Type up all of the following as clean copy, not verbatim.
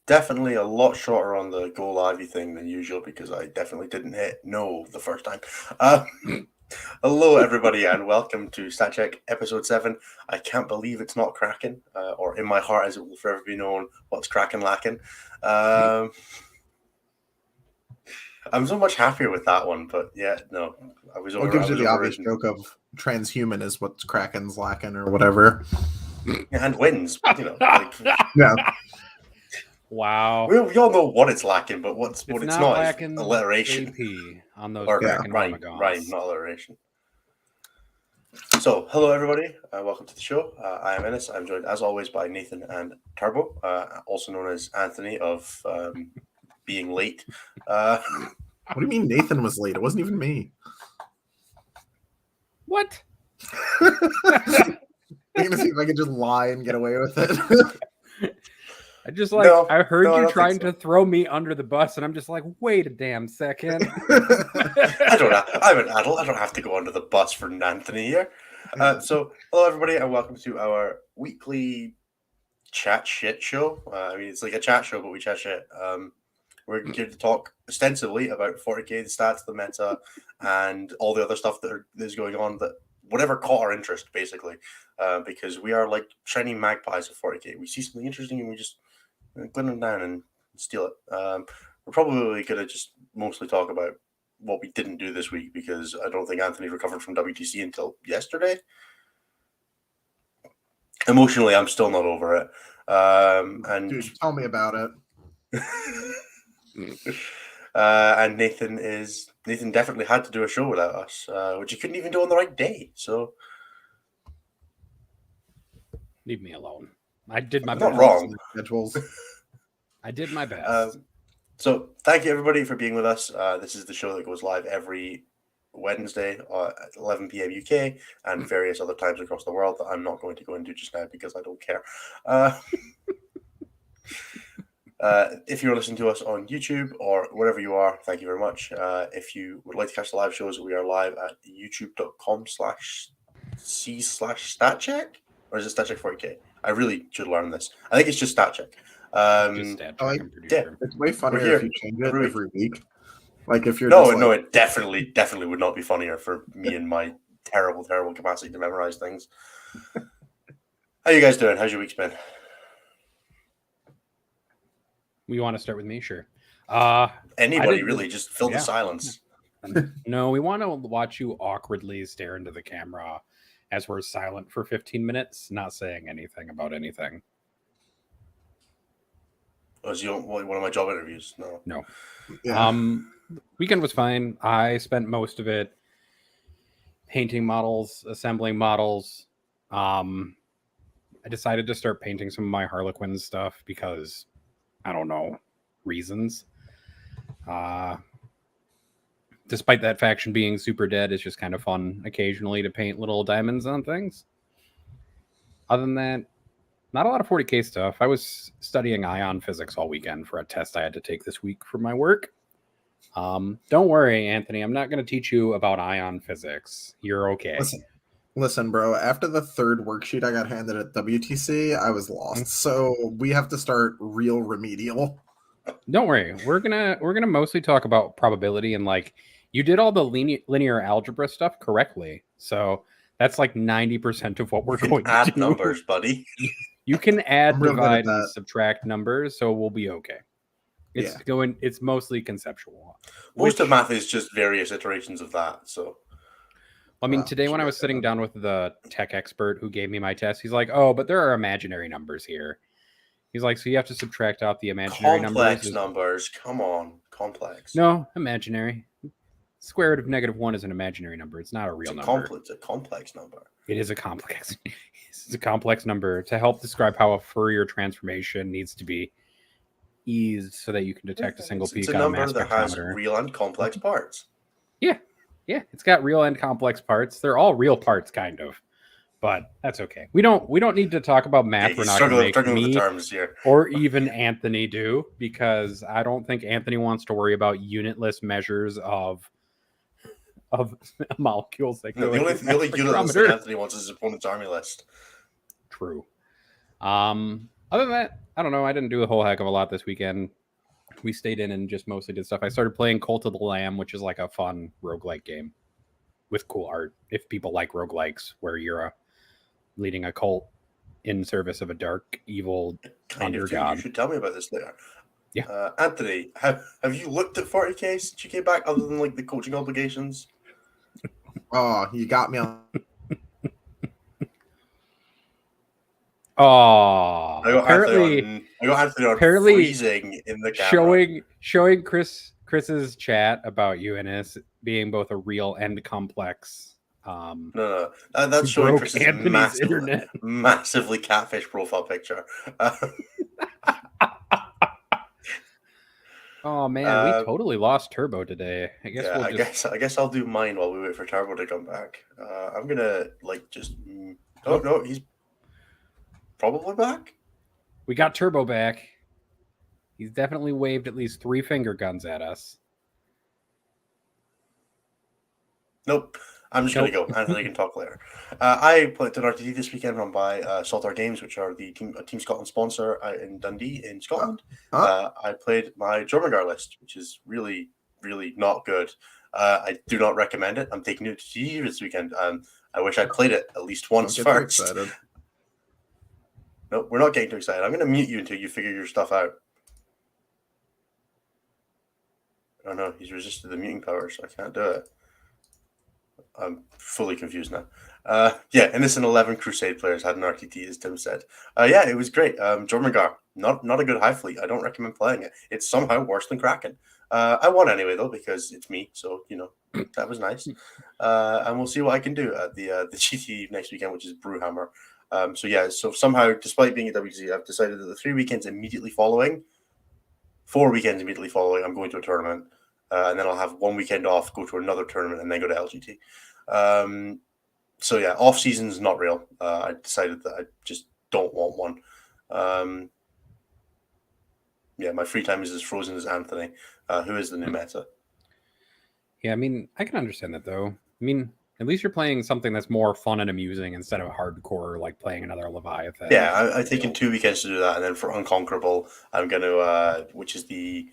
Definitely a lot shorter on the go livey thing than usual because I definitely didn't hit no the first time. Hello, everybody, and welcome to Stat Check Episode 7. I can't believe it's not Kraken, or in my heart, as it will forever be known, what's Kraken lacking. I'm so much happier with that one, but yeah, no. What gives you the obvious joke of transhuman is what's Kraken's lacking or whatever? And wins, yeah. Wow. We all know what it's lacking, but what it's not lacking is alliteration. AP on those Kraken rhyme, not alliteration. So, hello everybody, welcome to the show. I am Ennis. I'm joined as always by Nathan and Turbo, also known as Anthony of being late. What do you mean Nathan was late? It wasn't even me. What? I'm gonna see if I can just lie and get away with it. I heard you trying to throw me under the bus, and I'm just like, wait a damn second. I'm an adult. I don't have to go under the bus for Anthony here. So, hello everybody, and welcome to our weekly chat shit show. It's like a chat show, but we chat shit. We're here to talk extensively about 40k, the stats, the meta, and all the other stuff that is going on, that whatever caught our interest, basically, because we are like shiny magpies of 40k. We see something interesting and we just glint them down and steal it. We're probably going to just mostly talk about what we didn't do this week, because I don't think Anthony recovered from WTC until yesterday. Emotionally, I'm still not over it. And dude, tell me about it. And Nathan definitely had to do a show without us, which he couldn't even do on the right day. So leave me alone. I did my best. Not wrong. I did my best. So thank you everybody for being with us. This is the show that goes live every Wednesday at 11 p.m. UK and various other times across the world that I'm not going to go into just now because I don't care. If you're listening to us on YouTube or wherever you are, thank you very much. If you would like to catch the live shows, we are live at youtube.com/c/statcheck, or is it StatCheck 40k? I really should learn this. I think it's just StatCheck. Just StatCheck, I'm pretty sure. It's way funnier if you change it every week. Like if you're no, it definitely would not be funnier for me and my terrible capacity to memorize things. How you guys doing? How's your week's been? We want to start with me? Sure. Anybody really, just fill the silence. No, we want to watch you awkwardly stare into the camera as we're silent for 15 minutes, not saying anything about anything. Was you one of my job interviews? No. Yeah. Weekend was fine. I spent most of it painting models, assembling models. I decided to start painting some of my Harlequin stuff because I don't know, reasons. Despite that faction being super dead, it's just kind of fun occasionally to paint little diamonds on things. Other than that, not a lot of 40k stuff. I was studying ion physics all weekend for a test I had to take this week for my work. Don't worry, Anthony. I'm not going to teach you about ion physics. You're okay. Listen, bro, after the third worksheet I got handed at WTC, I was lost. So we have to start real remedial. Don't worry. We're gonna mostly talk about probability, and like you did all the linear algebra stuff correctly. So that's like 90% of what we're going to add numbers, buddy. You can add, divide, and subtract numbers, so we'll be okay. It's mostly conceptual. Most of math is just various iterations of that. So I mean, today when I was sitting down with the tech expert who gave me my test, he's like, "Oh, but there are imaginary numbers here." He's like, "So you have to subtract out the imaginary complex numbers. Come on, complex. No, imaginary. Square root of -1 is an imaginary number. It's not a real number. It's a complex number. It is a complex. It's a complex number to help describe how a Fourier transformation needs to be eased so that you can detect a single peak on a mass spectrometer. It's a number that has real and complex parts. Yeah, it's got real and complex parts. They're all real parts, kind of, but that's okay. We don't need to talk about math. We're not going to make me the terms here. Or even Anthony do, because I don't think Anthony wants to worry about unitless measures of molecules. That the only unitless that Anthony wants is his opponent's army list. True. Other than that, I don't know. I didn't do a whole heck of a lot this weekend. We stayed in and just mostly did stuff. I started playing Cult of the Lamb, which is like a fun roguelike game with cool art. If people like roguelikes, where you're leading a cult in service of a dark, evil Kind of do. undergod. You should tell me about this later. Yeah. Anthony, have you looked at 40k since you came back, other than like the coaching obligations? Oh, you got me on. Oh, I got apparently Anthony on apparently freezing in the camera. showing Chris's chat about UNS being both a real and complex. No, that's showing Broke Chris's Anthony's internet. massively catfish profile picture. Oh man, we totally lost Turbo today. I guess yeah, we'll just. I guess I'll do mine while we wait for Turbo to come back. I'm gonna like just. Oh no, he's probably back. We got Turbo back. He's definitely waved at least 3 finger guns at us. Nope. I'm just gonna go. Anthony can talk later. I played an RTD this weekend run by Saltar Games, which are the Team Scotland sponsor in Dundee in Scotland. I played my Jormungandr list, which is really, really not good. I do not recommend it. I'm taking it to GG this weekend. I wish I'd played it at least once first. No, we're not getting too excited. I'm going to mute you until you figure your stuff out. Oh no, he's resisted the muting power, so I can't do it. I'm fully confused now. Yeah, Innocent 11 Crusade players had an RTT, as Tim said. Yeah, it was great. Jormungandr, not a good high fleet. I don't recommend playing it. It's somehow worse than Kraken. I won anyway, though, because it's me. So, that was nice. And we'll see what I can do at the GT next weekend, which is Brewhammer. So somehow, despite being at WC, I've decided that the 4 weekends immediately following, I'm going to a tournament. And then I'll have 1 weekend off, go to another tournament, and then go to LGT. Off season's not real. I decided that I just don't want one. My free time is as frozen as Anthony, who is the new meta. Yeah, I mean, I can understand that though. I mean, at least you're playing something that's more fun and amusing instead of hardcore, like playing another Leviathan. Yeah, I've taken 2 weekends to do that, and then for Unconquerable, I'm going to, which is the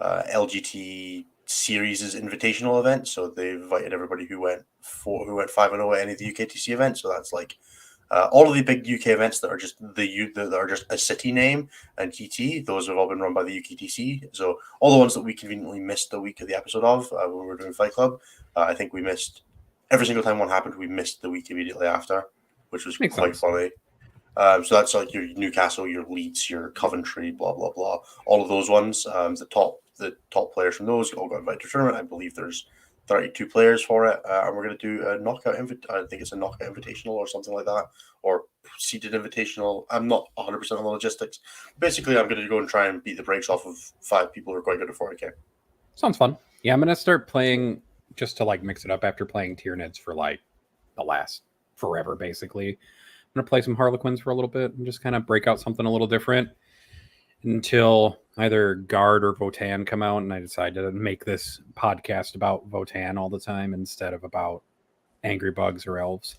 LGT Series' invitational event. So they invited everybody who went 5-0 at any of the UKTC events. So that's like all of the big UK events that are just that are just a city name and TT. Those have all been run by the UKTC. So all the ones that we conveniently missed the week of the episode of when we were doing Fight Club, I think we missed every single time one happened. We missed the week immediately after, which was quite funny. So that's like your Newcastle, your Leeds, your Coventry, blah blah blah. All of those ones. The top players from those all got invited to the tournament. I believe there's 32 players for it, and we're going to do a knockout. I think it's a knockout invitational or something like that, or seeded invitational. I'm not 100% on the logistics. Basically, I'm going to go and try and beat the brakes off of 5 people who are quite good at 40k. Sounds fun. Yeah, I'm going to start playing just to like mix it up after playing Tyranids for like the last forever, basically. I'm going to play some Harlequins for a little bit and just kind of break out something a little different until either Guard or Votann come out, and I decide to make this podcast about Votann all the time instead of about angry bugs or elves.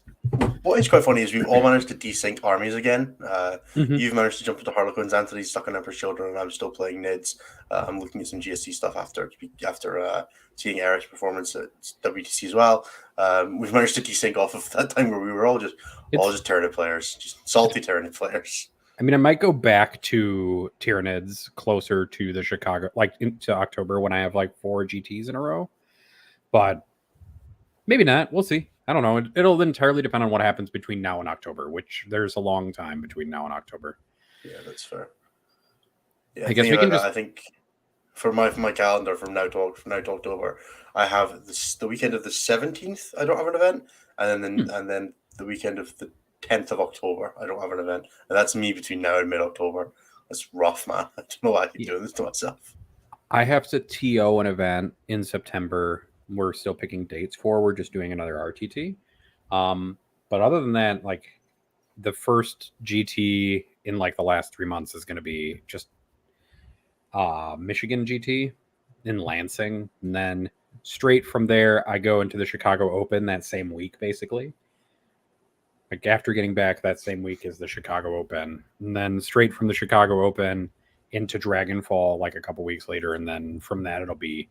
What is quite funny is we've all managed to desync armies again. Mm-hmm. You've managed to jump into Harlequins, Anthony's stuck on Emperor's Children, and I'm still playing Nids. I'm looking at some GSC stuff after seeing Eric's performance at WTC as well. We've managed to desync off of that time where we were all just Tyranid players, just salty Tyranid players. I mean, I might go back to Tyranids closer to the Chicago, like into October when I have like 4 GTs in a row, but maybe not. We'll see. I don't know. It'll entirely depend on what happens between now and October, which there's a long time between now and October. Yeah, that's fair. Yeah, I guess we can I think for my calendar from now to October, I have the weekend of the 17th. I don't have an event, and then the weekend of the 10th of October, I don't have an event, and that's me between now and mid-October. That's rough, man. I don't know why I keep doing this to myself. I have to TO an event in September. We're still picking dates for. We're just doing another RTT. But other than that, like the first GT in like the last 3 months is going to be just Michigan GT in Lansing, and then straight from there I go into the Chicago Open that same week, basically. Like after getting back that same week is the Chicago Open, and then straight from the Chicago Open into Dragonfall like a couple weeks later, and then from that it'll be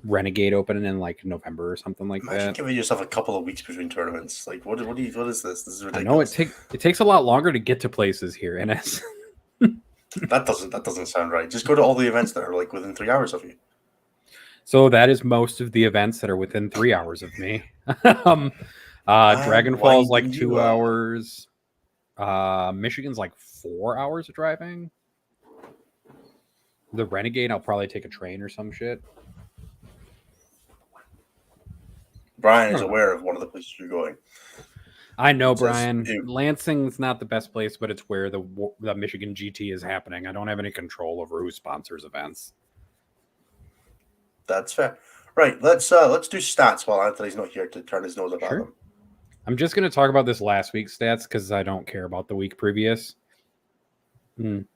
Renegade Open in like November or something like Imagine that. giving yourself a couple of weeks between tournaments. Like, what is this? This is I ridiculous. know it takes a lot longer to get to places here, and it's That doesn't sound right. Just go to all the events that are like within 3 hours of you. so that is most of the events that are within 3 hours of me. Dragonfall is like 2 hours. Michigan's like 4 hours of driving. The Renegade, I'll probably take a train or some shit. Brian is aware of one of the places you're going. I know, It says Brian. it- Lansing's not the best place, but it's where the Michigan GT is happening. I don't have any control over who sponsors events. That's fair. Right, let's do stats while Anthony's not here to turn his nose up at Sure. them. I'm just going to talk about this last week's stats because I don't care about the week previous.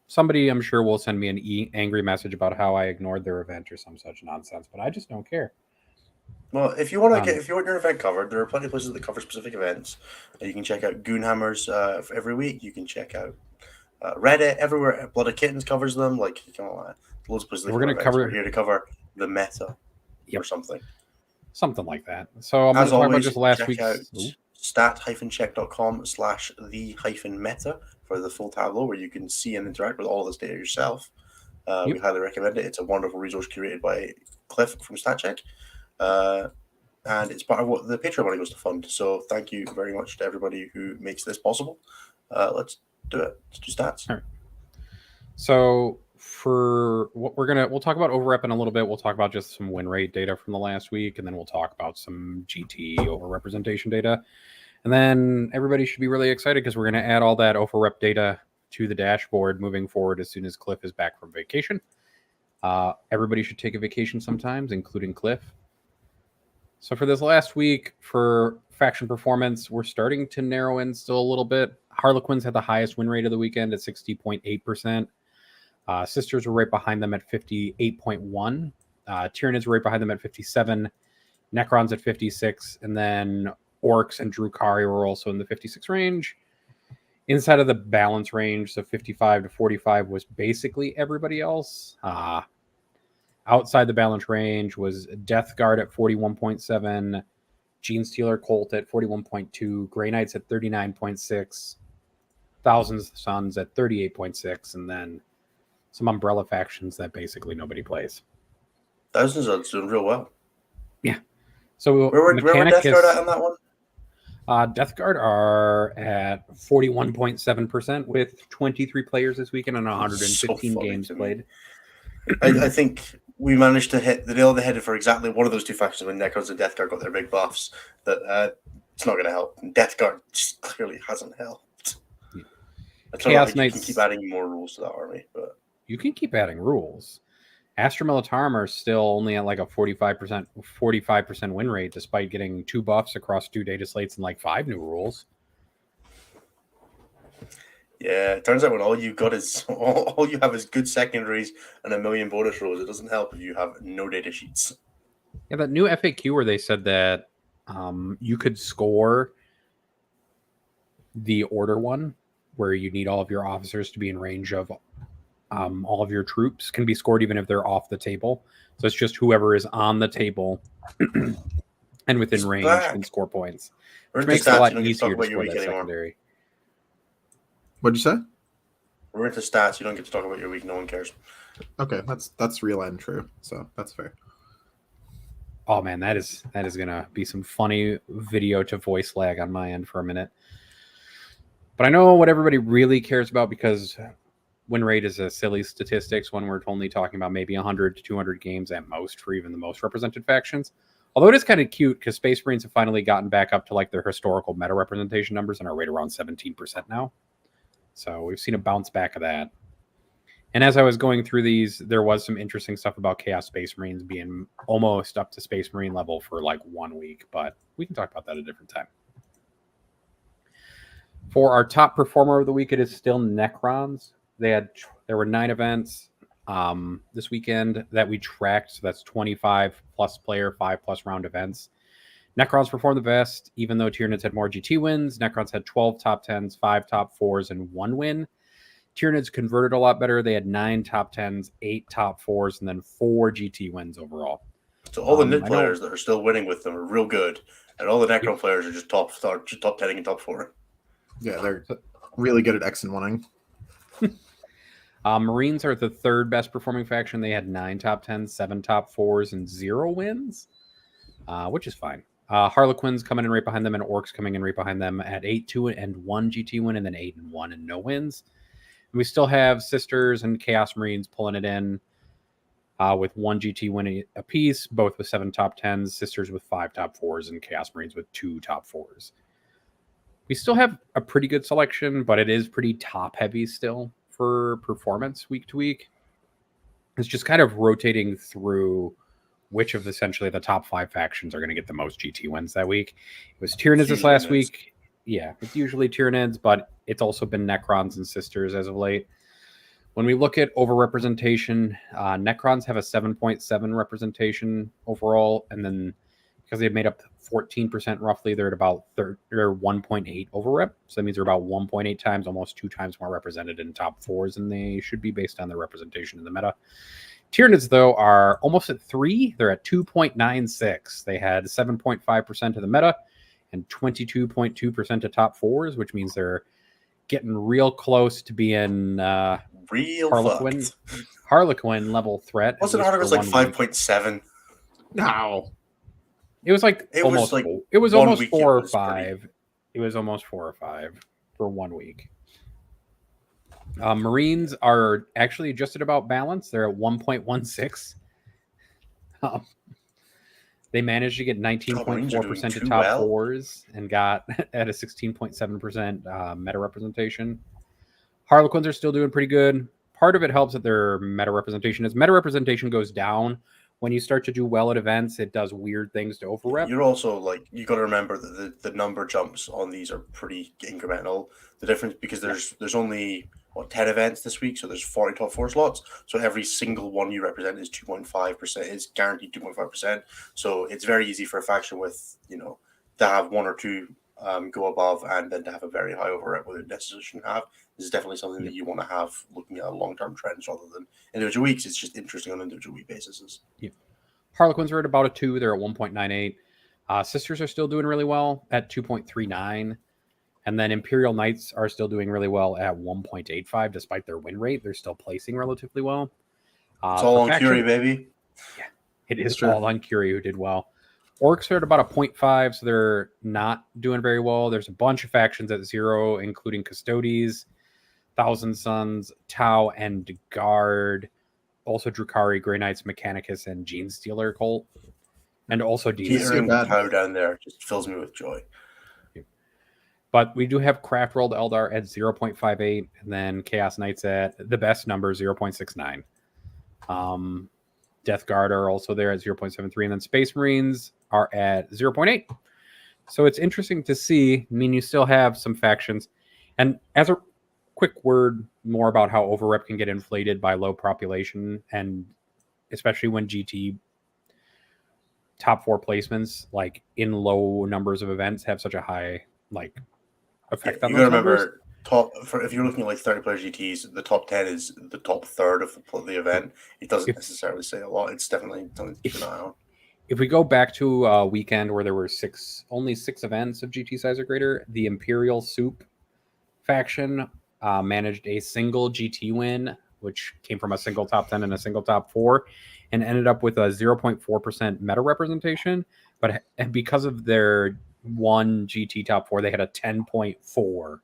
Somebody, I'm sure, will send me an angry message about how I ignored their event or some such nonsense, but I just don't care. Well, if you want your event covered, there are plenty of places that cover specific events. You can check out Goonhammers every week. You can check out Reddit everywhere. Blood of Kittens covers them. Like, you can loads of places. We're going to cover. We're here to cover the meta Yep. or something. Something like that. So I'm going As to talk about always, just last check week's. out stat-check.com/the-meta for the full tableau where you can see and interact with all of this data yourself. We highly recommend it. It's a wonderful resource curated by Cliff from StatCheck. And it's part of what the Patreon money goes to fund. So thank you very much to everybody who makes this possible. Let's do it. Let's do stats. All right. So for what we'll talk about overrep in a little bit. We'll talk about just some win rate data from the last week, and then we'll talk about some GT overrepresentation data. And then everybody should be really excited because we're going to add all that overrep data to the dashboard moving forward as soon as Cliff is back from vacation. Everybody should take a vacation sometimes, including Cliff. So for this last week, for faction performance, we're starting to narrow in still a little bit. Harlequins had the highest win rate of the weekend at 60.8%. Sisters were right behind them at 58.1%. Tyranids were right behind them at 57%. Necrons at 56%. And then Orcs and Drukari were also in the 56 range. Inside of the balance range, so 55 to 45 was basically everybody else. Outside the balance range was Death Guard at 41.7, Gene Stealer Colt at 41.2, Grey Knights at 39.6, Thousand Suns at 38.6, and then some umbrella factions that basically nobody plays. Thousands are doing real well. Yeah. So where were Death Guard at on that one? Death Guard are at 41.7% with 23 players this weekend and 115 games played. I think we managed to hit the nail on the head for exactly one of those two factions when Necrons and Death Guard got their big buffs. That it's not going to help. Death Guard just clearly hasn't helped. Yeah. I don't know how you can keep adding more rules to that army, but you can keep adding rules. Astra Militarum are still only at like a 45% win rate, despite getting 2 buffs across 2 data slates and like 5 new rules. Yeah, it turns out when all you have is good secondaries and 1 million bonus rolls, it doesn't help if you have no data sheets. Yeah, that new FAQ where they said that you could score the order one, where you need all of your officers to be in range of all of your troops, can be scored even if they're off the table. So it's just whoever is on the table and within range can score points. Which makes it a lot easier to score that secondary. What'd you say? We're into stats. You don't get to talk about your week. No one cares. Okay, that's real and true. So that's fair. Oh man, that is gonna be some funny video to voice lag on my end for a minute. But I know what everybody really cares about because win rate is a silly statistics when we're only talking about maybe 100 to 200 games at most for even the most represented factions. Although it is kind of cute because Space Marines have finally gotten back up to like their historical meta representation numbers and are right around 17% now. So we've seen a bounce back of that. And as I was going through these, there was some interesting stuff about Chaos Space Marines being almost up to Space Marine level for like 1 week, but we can talk about that at a different time. For our top performer of the week, it is still Necrons. There were 9 events this weekend that we tracked. So that's 25 plus player, 5 plus round events. Necrons performed the best, even though Tyranids had more GT wins. Necrons had 12 top 10s, 5 top 4s, and 1 win. Tyranids converted a lot better. They had 9 top 10s, 8 top 4s, and then 4 GT wins overall. So all the Nid players that are still winning with them are real good, and all the Necron players are just top 10 and top 4. Yeah, they're really good at X and winning. Marines are the third best performing faction. They had 9 top 10s, 7 top 4s, and 0 wins, which is fine. Harlequins coming in right behind them, and Orcs coming in right behind them at 8-2 and 1 GT win, and then 8-1 and no wins. And we still have Sisters and Chaos Marines pulling it in with 1 GT win apiece, both with 7 top 10s, Sisters with 5 top 4s, and Chaos Marines with 2 top 4s. We still have a pretty good selection, but it is pretty top heavy still for performance week to week. It's just kind of rotating through which of essentially the top 5 factions are going to get the most GT wins that week. It was Tyranids this last week. Yeah, it's usually Tyranids, but it's also been Necrons and Sisters as of late. When we look at overrepresentation, Necrons have a 7.7 representation overall, and then because they've made up 14% roughly, they're at about 1.8 overrep. So that means they're about 1.8 times, almost 2 times more represented in top 4s than they should be based on their representation in the meta. Tyranids, though, are almost at 3. They're at 2.96. They had 7.5% of the meta and 22.2% of top 4s, which means they're getting real close to being real Harlequin level threat. Wasn't Harlequin like 5.7? No. It was like it almost was like it was almost 4 or was 5. It was almost 4 or 5 for 1 week. Marines are actually just at about balance. They're at 1.16. They managed to get 19.4% of top 4s and got at a 16.7% meta representation. Harlequins are still doing pretty good. Part of it helps that their meta representation goes down. When you start to do well at events, it does weird things to overrep. You're also you got to remember that the number jumps on these are pretty incremental. The difference, because there's only 10 events this week, so there's 40 top 4 slots. So every single one you represent is 2.5%. Is guaranteed 2.5%. So it's very easy for a faction with to have 1 or 2 go above, and then to have a very high overrep without necessarily shouldn't have. This is definitely something that you want to have looking at long-term trends rather than individual weeks. It's just interesting on individual week basis. Yeah. Harlequins are at about a 2. They're at 1.98. Sisters are still doing really well at 2.39. And then Imperial Knights are still doing really well at 1.85. Despite their win rate, they're still placing relatively well. It's all on Curie, baby. Yeah, it is all on Curie who did well. Orcs are at about a 0.5, so they're not doing very well. There's a bunch of factions at 0, including Custodes, Thousand Sons, Tau, and Guard. Also Drukhari, Grey Knights, Mechanicus, and Gene Stealer cult. And also Hearing Tau down there just fills me with joy. But we do have Craft Rolled Eldar at 0.58, and then Chaos Knights at the best number, 0.69. Death Guard are also there at 0.73, and then Space Marines are at 0.8. So it's interesting to see. I mean, you still have some factions. And as a quick word more about how overrep can get inflated by low population, and especially when GT top 4 placements, in low numbers of events, have such a high effect on those numbers. If you're looking at 30 player GTs, the top 10 is the top third of the event. It doesn't necessarily say a lot. It's definitely something to keep an eye on. If we go back to a weekend where there were only 6 events of GT size or greater, the Imperial Soup faction managed a single GT win, which came from a single top 10 and a single top 4, and ended up with a 0.4% meta representation. But because of their 1 GT top 4, they had a 10.4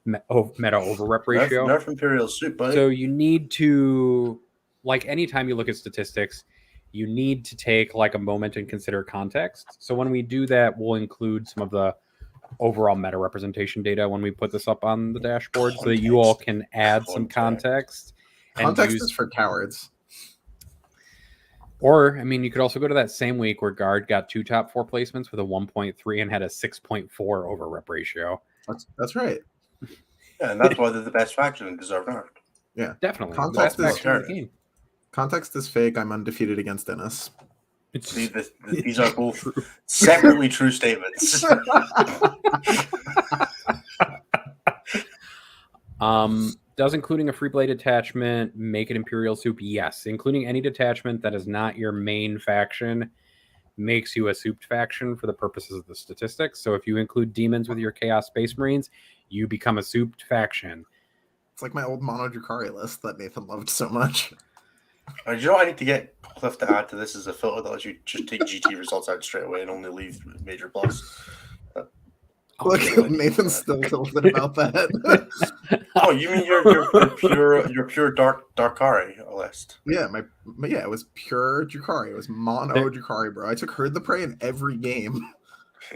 meta overrep ratio. Nerf Imperial Soup, buddy. So you need to, anytime you look at statistics, you need to take a moment and consider context. So when we do that, we'll include some of the overall meta representation data when we put this up on the dashboard, so that you all can add some context. Context is for cowards. Or, you could also go to that same week where Guard got 2 top 4 placements with a 1.3 and had a 6.4 overrep ratio. That's right. Yeah, and that's why they're the best faction and deserve nerfed. Yeah, definitely. Context is fake. I'm undefeated against Dennis. These are both separately true statements. Does including a free blade attachment make it Imperial Soup? Yes. Including any detachment that is not your main faction makes you a souped faction for the purposes of the statistics. So if you include demons with your Chaos Space Marines, you become a souped faction. It's like my old Mono Drukari list that Nathan loved so much. You know what I need to get Cliff to add to this is a filter that lets you just take GT results out straight away and only leave major plus. Look, Nathan's still tilted about that. Oh, you mean your pure Darkari list? Yeah, it was pure Drukari. It was mono Drukari, bro. I took Herd the Prey in every game.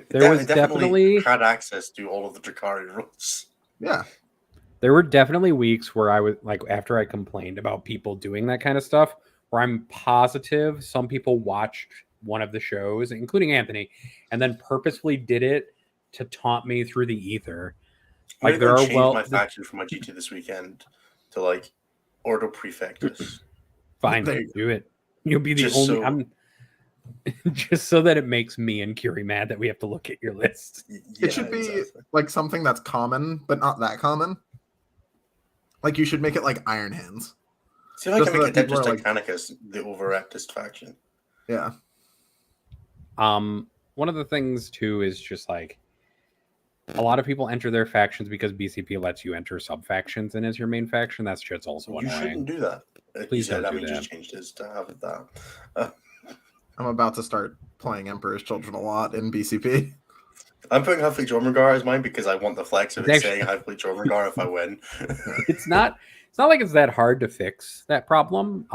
There was definitely had access to all of the Drukari rules. Yeah. There were definitely weeks where I was like, after I complained about people doing that kind of stuff, where I'm positive some people watched one of the shows, including Anthony, and then purposefully did it to taunt me through the ether. Like there are my faction for my GT this weekend to like Ordo Prefectus. Fine, do it. You'll be the just only. Just so that it makes me and Curie mad that we have to look at your list. Yeah, it should be like something that's common, but not that common. Like you should make it like Iron Hands. See if I can make it just Titanicus, the overactist faction. Yeah. One of the things too is just like a lot of people enter their factions because BCP lets you enter sub factions in as your main faction. That's just also annoying. You shouldn't do that. Please don't do that. Just changed his to have that. I'm about to start playing Emperor's Children a lot in BCP. I'm putting Highfleet Jormungandr as mine because I want the flex of it saying Highfleet Jormungandr if I win. It's not like it's that hard to fix that problem.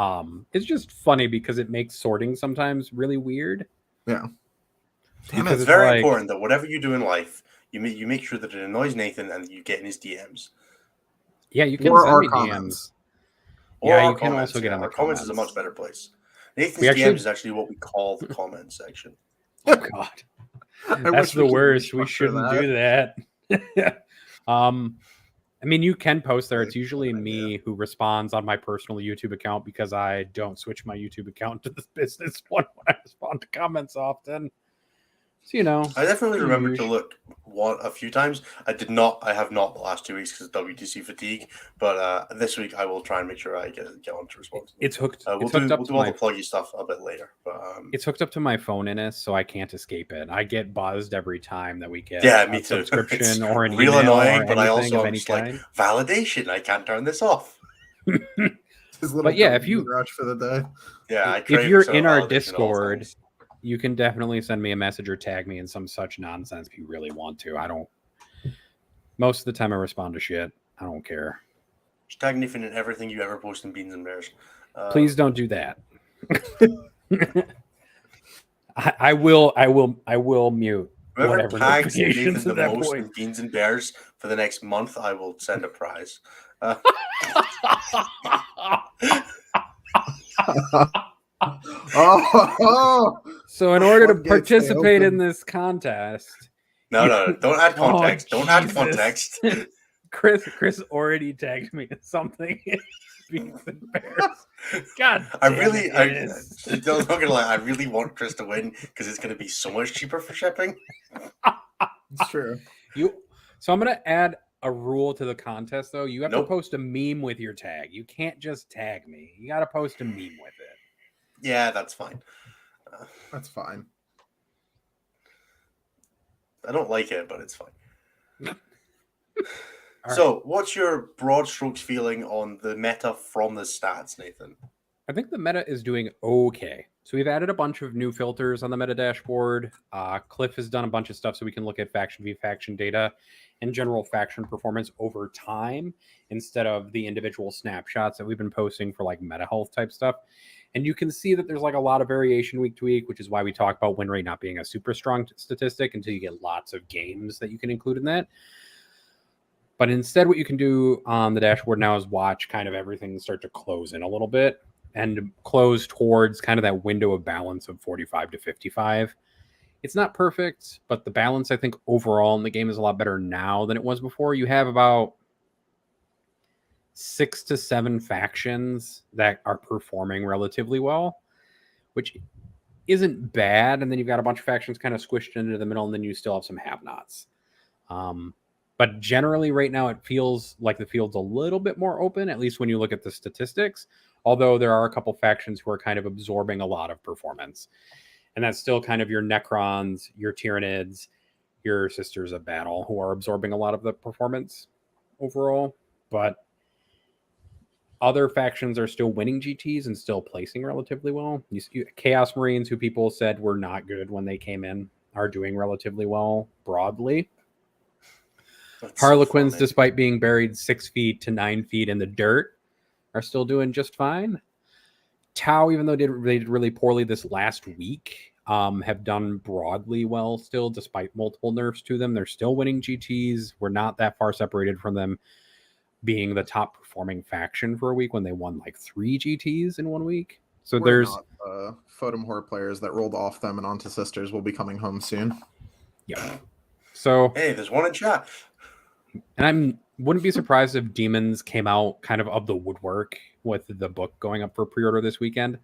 It's just funny because it makes sorting sometimes really weird. Yeah. It's very important that whatever you do in life, you make sure that it annoys Nathan and you get in his DMs. Yeah, you can send me DMs. Yeah, you can also get on the comments. Is a much better place. Nathan's DMs is actually what we call the comment section. Oh God, that's the worst. We shouldn't do that. I mean, you can post there. It's usually me who responds on my personal YouTube account because I don't switch my YouTube account to this business one when I respond to comments often. So, I definitely remember to look a few times. I have not the last 2 weeks because of WTC fatigue. But this week I will try and make sure I get on to respond. It's hooked. We'll do all the pluggy stuff a bit later. But it's hooked up to my phone so I can't escape it. I get buzzed every time that we get me too. Subscription or an real email annoying. Or but I also am just like validation. I can't turn this off. But yeah, if you rush for the day, if you're in our Discord. You can definitely send me a message or tag me in some such nonsense if you really want to. Most of the time I respond to shit. I don't care. Just tag Nathan in everything you ever post in Beans and Bears. Please don't do that. I will mute. Whoever tags Nathan the most in Beans and Bears for the next month, I will send a prize. So in order to participate in this contest, no, don't add context. Don't add context. Chris already tagged me in something. Beans and Bears. God, I'm not gonna lie. I really want Chris to win because it's gonna be so much cheaper for shipping. It's true. So I'm gonna add a rule to the contest though. You have to post a meme with your tag. You can't just tag me. You got to post a meme with it. Yeah, that's fine. That's fine. I don't like it, but it's fine. So, what's your broad strokes feeling on the meta from the stats, Nathan? I think the meta is doing okay. So we've added a bunch of new filters on the meta dashboard. Cliff has done a bunch of stuff so we can look at faction v faction data and general faction performance over time instead of the individual snapshots that we've been posting for like meta health type stuff. And you can see that there's like a lot of variation week to week, which is why we talk about win rate not being a super strong statistic until you get lots of games that you can include in that. But instead, what you can do on the dashboard now is watch kind of everything start to close in a little bit and close towards kind of that window of balance of 45 to 55. It's not perfect, but the balance, I think, overall in the game is a lot better now than it was before. You have about 6 to 7 factions that are performing relatively well, which isn't bad, and then you've got a bunch of factions kind of squished into the middle, and then you still have some have-nots. But generally, right now, it feels like the field's a little bit more open, at least when you look at the statistics, although there are a couple factions who are kind of absorbing a lot of performance. And that's still kind of your Necrons, your Tyranids, your Sisters of Battle, who are absorbing a lot of the performance overall. But other factions are still winning GTs and still placing relatively well. Chaos Marines, who people said were not good when they came in, are doing relatively well broadly. That's Harlequins, so funny. despite being buried 6 feet to 9 feet in the dirt, are still doing just fine. Tau, even though they did really poorly this last week, have done broadly well still, despite multiple nerfs to them. They're still winning GTs. We're not that far separated from them being the top performing faction for a week when they won like 3 GTs in 1 week. So We're there's not, Photom Horror players that rolled off them and onto Sisters will be coming home soon. yeah. So Hey, there's one in chat. and wouldn't be surprised if Demons came out kind of the woodwork with the book going up for pre-order this weekend.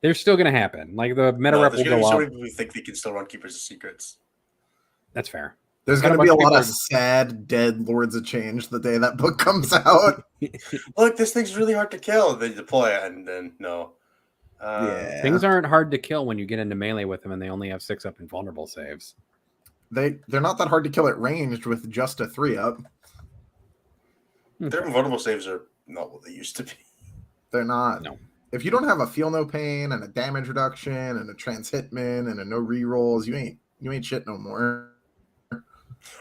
They're still going to happen. Like the meta rep will There's going go to be so up. many people who think they can still run Keepers of Secrets. That's fair. There's Got going to be a bunch lot of of sad, dead Lords of Change the day that book comes out. Look, this thing's really hard to kill. They deploy it, and then no. Yeah. Things aren't hard to kill when you get into melee with them and they only have 6 up and vulnerable saves. They're not that hard to kill at ranged with just a 3-up. Their invulnerable saves are not what they used to be. They're not. No. If you don't have a feel no pain and a damage reduction and a trans hitman and a no rerolls, you ain't shit no more.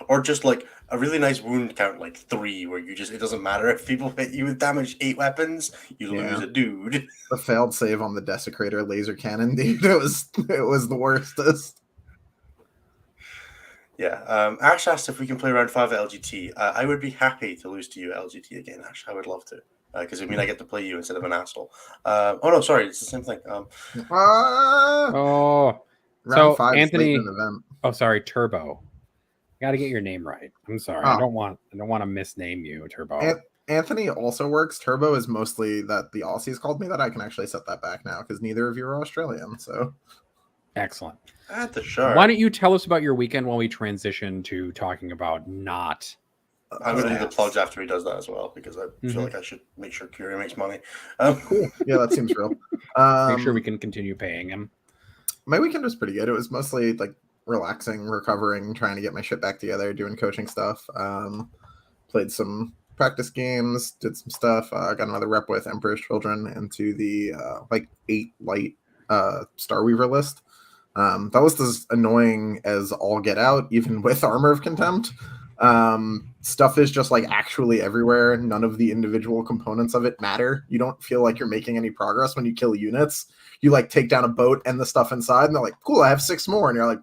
Or just like a really nice wound count, like 3, where it doesn't matter if people hit you with damage 8 weapons, you lose a dude. The failed save on the Desecrator laser cannon, dude. It was the worstest. Yeah. Ash asked if we can play round 5 at LGT. I would be happy to lose to you at LGT again, Ash. I would love to. Because I get to play you instead of an asshole. Oh, no, sorry. It's the same thing. Oh. Round So, 5 Anthony- is late in an event. Oh, sorry, Turbo. Got to get your name right. I'm sorry. Oh. I don't want to misname you, Turbo. Anthony also works. Turbo is mostly that the Aussies called me that. I can actually set that back now because neither of you are Australian. So Excellent. At the sure. Why don't you tell us about your weekend while we transition to talking about not... I'm going to do the Yes. plugs after he does that as well, because I Mhm. feel like I should make sure Curie makes money. Cool. Yeah, that seems real. Make sure we can continue paying him. My weekend was pretty good. It was mostly like relaxing, recovering, trying to get my shit back together, doing coaching stuff. Played some practice games, did some stuff. Got another rep with Emperor's Children into the 8 light Star Weaver list. That list is annoying as all get out, even with Armor of Contempt. Stuff is just like actually everywhere. None of the individual components of it matter. You don't feel like you're making any progress when you kill units. You like take down a boat and the stuff inside, and they're like, cool, I have 6 more. And you're like,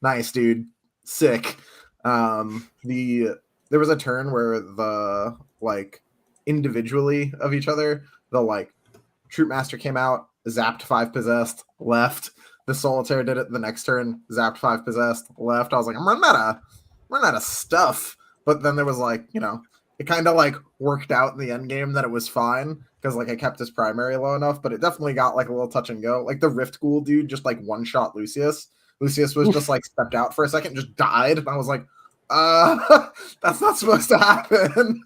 nice, dude. Sick. There was a turn where the individually of each other, the Troop Master came out, zapped 5 possessed, left. The Solitaire did it the next turn, zapped 5 possessed, left. I was like, I'm running out of stuff. But then there was it kind of worked out in the end game that it was fine because I kept his primary low enough, but it definitely got a little touch and go. The Rift Ghoul dude just one shot Lucius. Lucius was just stepped out for a second, just died, and I was like, that's not supposed to happen.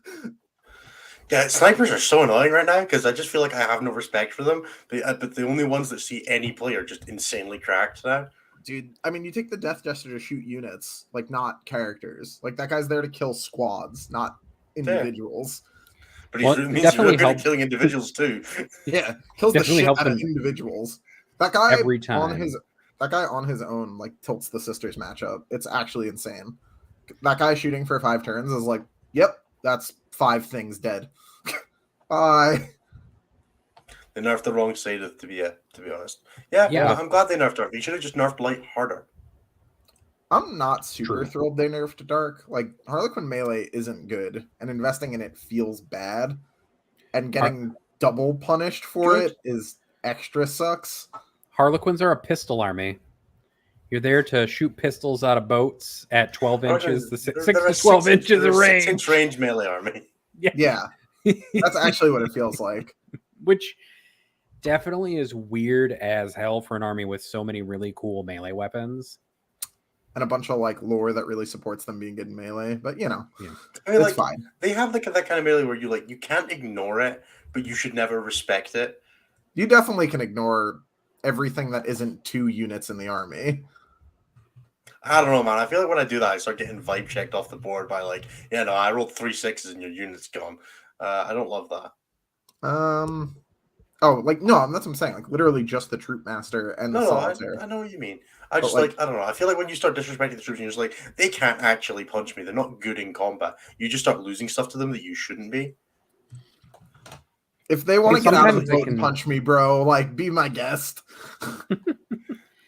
Yeah, snipers are so annoying right now because I just feel like I have no respect for them. But the only ones that see any player just insanely cracked now. Dude, I mean, you take the Death Jester to shoot units, not characters. That guy's there to kill squads, not individuals. But Well, it means he's definitely really good at help- killing individuals too. Yeah, kills the Definitely shit helps out of him individuals. That guy every time. That guy on his own tilts the Sisters matchup. It's actually insane. That guy shooting for 5 turns is yep, that's 5 things dead. Bye. They nerfed the wrong side to be honest. Yeah. Yeah. I'm glad they nerfed Dark. They should have just nerfed light harder. I'm not super True. thrilled they nerfed Dark. Harlequin melee isn't good, and investing in it feels bad, and getting double punished for Good. it is extra sucks. Harlequins are a pistol army. You're there to shoot pistols out of boats at 12 inches, the 6 to 12 inches of range. 6-inch range melee army. Yeah, that's actually what it feels like. Which definitely is weird as hell for an army with so many really cool melee weapons. And a bunch of like lore that really supports them being good in melee. But you know, I mean, it's like, fine. they have like that kind of melee where you can't ignore it, but you should never respect it. You definitely can ignore everything that isn't 2 units in the army. I don't know, man. I feel like when I do that, I start getting vibe checked off the board by like, yeah, no, I rolled 3 6s and your unit's gone. I don't love that. Oh, like no, that's what I'm saying. Like literally just the troop master and the No, solitaire. I know what you mean. I just like, I don't know. I feel like when you start disrespecting the troops, and you're just like, they can't actually punch me. They're not good in combat. You just start losing stuff to them that you shouldn't be. If they want to get out of the sometimes they boat and can- punch me, bro, like be my guest.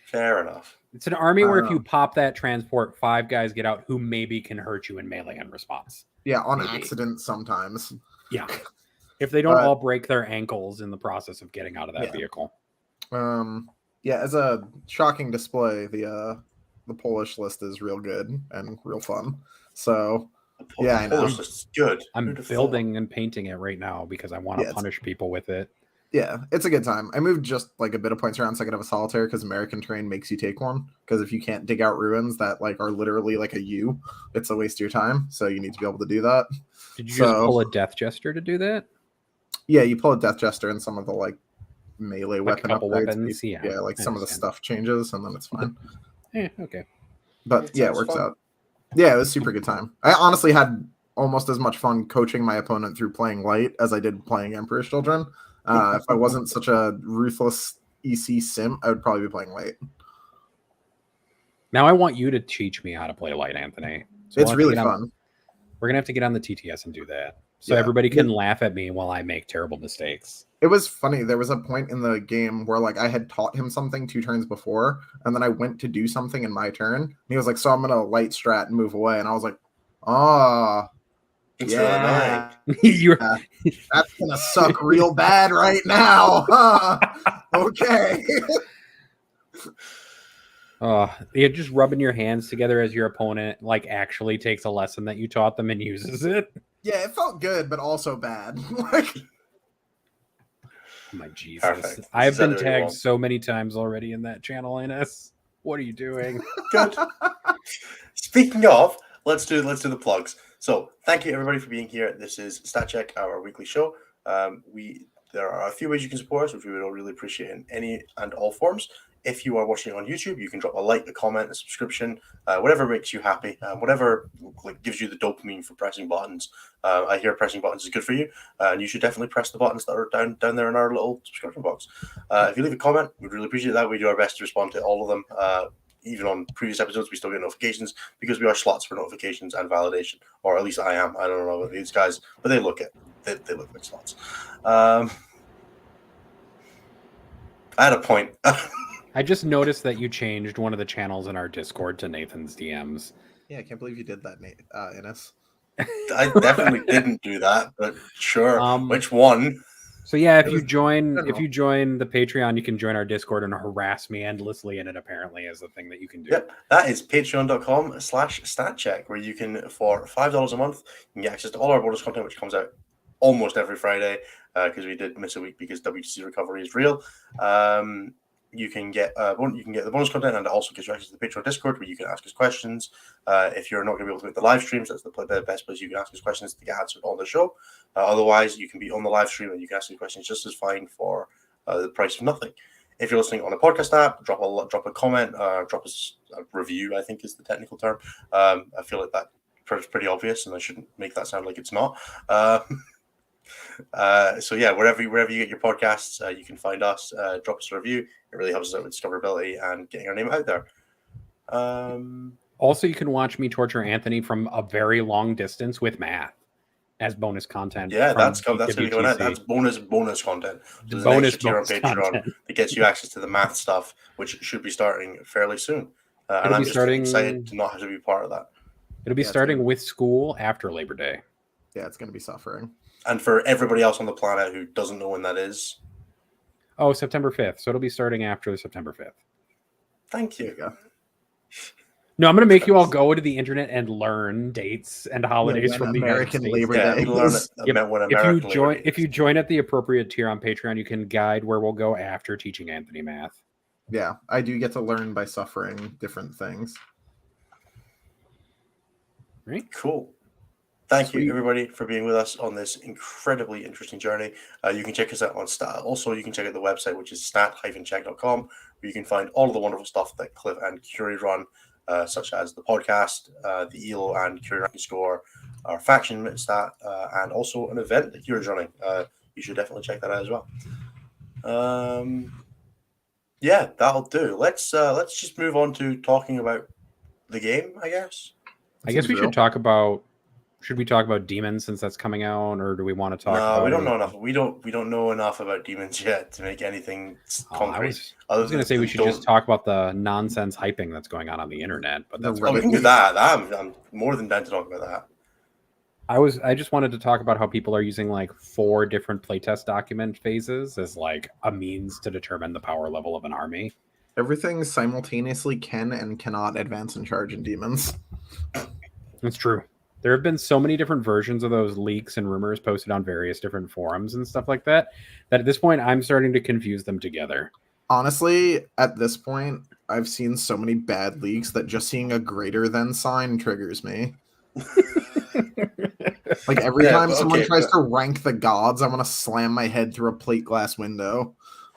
Fair enough. It's an army where if you pop that transport, 5 guys get out who maybe can hurt you in melee in response. Yeah, on Maybe. accident sometimes. Yeah. If they don't all break their ankles in the process of getting out of that vehicle. Yeah, as a shocking display, the Polish list is real good and real fun. So yeah, I know. Polish list is good. I'm building and painting it right now because I want to punish people with it. Yeah, it's a good time. I moved just like a bit of points around so I could have a solitaire because American terrain makes you take one. Because if you can't dig out ruins that like are literally like a U, it's a waste of your time. So you need to be able to do that. Did you just pull a Death Jester to do that? Yeah, you pull a Death Jester and some of the like melee Like weapon a couple upgrades. weapons, yeah, like some of the stuff changes and then it's fine. Okay. But yeah, it works out. Yeah, it was super good time. I honestly had almost as much fun coaching my opponent through playing light as I did playing Emperor's Children. If I wasn't such a ruthless EC simp, I would probably be playing light. Now I want you to teach me how to play light, Anthony. So it's really fun. We're going to have to get on the TTS and do that. So everybody can laugh at me while I make terrible mistakes. It was funny. There was a point in the game where like I had taught him something 2 turns before, and then I went to do something in my turn. And he was like, so I'm going to light strat and move away. And I was like, It's yeah. You're That's going to suck real bad right now. Okay. You're just rubbing your hands together as your opponent like actually takes a lesson that you taught them and uses it. Yeah, it felt good, but also bad. Like, my Jesus. Perfect. I've been tagged so many times already in that channel, Ines. What are you doing? Good. Speaking of, let's do the plugs. So thank you everybody for being here. This is Stat Check, our weekly show. There are a few ways you can support us, which we would all really appreciate in any and all forms. If you are watching on YouTube, you can drop a like, a comment, a subscription, whatever makes you happy, whatever like gives you the dopamine for pressing buttons. I hear pressing buttons is good for you, and you should definitely press the buttons that are down there in our little subscription box. If you leave a comment, we'd really appreciate that. We do our best to respond to all of them. Even on previous episodes, we still get notifications because we are slots for notifications and validation, or at least I am. I don't know about these guys, but they look like slots. I had a point. I just noticed that you changed one of the channels in our Discord to Nathan's DMs. yeah, I can't believe you did that, Ines. I definitely didn't do that, but sure. Which one? So yeah, if you join the Patreon, you can join our Discord and harass me endlessly in it. Apparently, is the thing that you can do. Yep, that is patreon.com/statcheck, where you can, for $5 a month, you can get access to all our bonus content, which comes out almost every Friday, because we did miss a week because WTC recovery is real. You can get the bonus content, and it also gives you access to the Patreon Discord where you can ask us questions. If you're not going to be able to make the live streams, that's the best place you can ask us questions to get answered on the show. Otherwise, you can be on the live stream and you can ask us questions just as fine for the price of nothing. If you're listening on a podcast app, drop a comment, drop us a review, I think is the technical term. I feel like that's pretty obvious, and I shouldn't make that sound like it's not. So yeah, wherever you get your podcasts, you can find us. Drop us a review. It really helps us out with discoverability and getting our name out there. Also, you can watch me torture Anthony from a very long distance with math as bonus content. Yeah, that's going to be going out. That's bonus content. There's an extra tier on Patreon that gets you access to the math stuff, which should be starting fairly soon. And I'm just excited to not have to be part of that. It'll be starting with school after Labor Day. Yeah, it's going to be suffering. And for everybody else on the planet who doesn't know when that is. Oh, September 5th. So it'll be starting after September 5th. Thank you. No, I'm going to make you all go to the internet and learn dates and holidays when from the American United States. Labor Yeah, Day we learn is. Yep. when If American you join, Labor Day if you join at the appropriate tier on Patreon, you can guide where we'll go after teaching Anthony math. Yeah, I do get to learn by suffering different things. Right? Cool. Thank Sweet. you, everybody, for being with us on this incredibly interesting journey. You can check us out on Stat. Also, you can check out the website, which is stat-check.com, where you can find all of the wonderful stuff that Cliff and Curie run, such as the podcast, the ELO and Curie ranking score, our faction stat, and also an event that Curie's running. You should definitely check that out as well. Yeah, that'll do. Let's just move on to talking about the game, I guess. I guess we should talk about. Should we talk about demons since that's coming out, or do we want to talk? No, about we don't know enough. We don't know enough about demons yet to make anything concrete. I was going to say we should just talk about the nonsense hyping that's going on the internet, but that's we can do that. I'm more than down to talk about that. I just wanted to talk about how people are using like 4 different playtest document phases as like a means to determine the power level of an army. Everything simultaneously can and cannot advance and charge in demons. That's true. There have been so many different versions of those leaks and rumors posted on various different forums and stuff like that, that at this point I'm starting to confuse them together. Honestly, at this point, I've seen so many bad leaks that just seeing a greater than sign triggers me. Like every time someone tries to rank the gods, I want to slam my head through a plate glass window.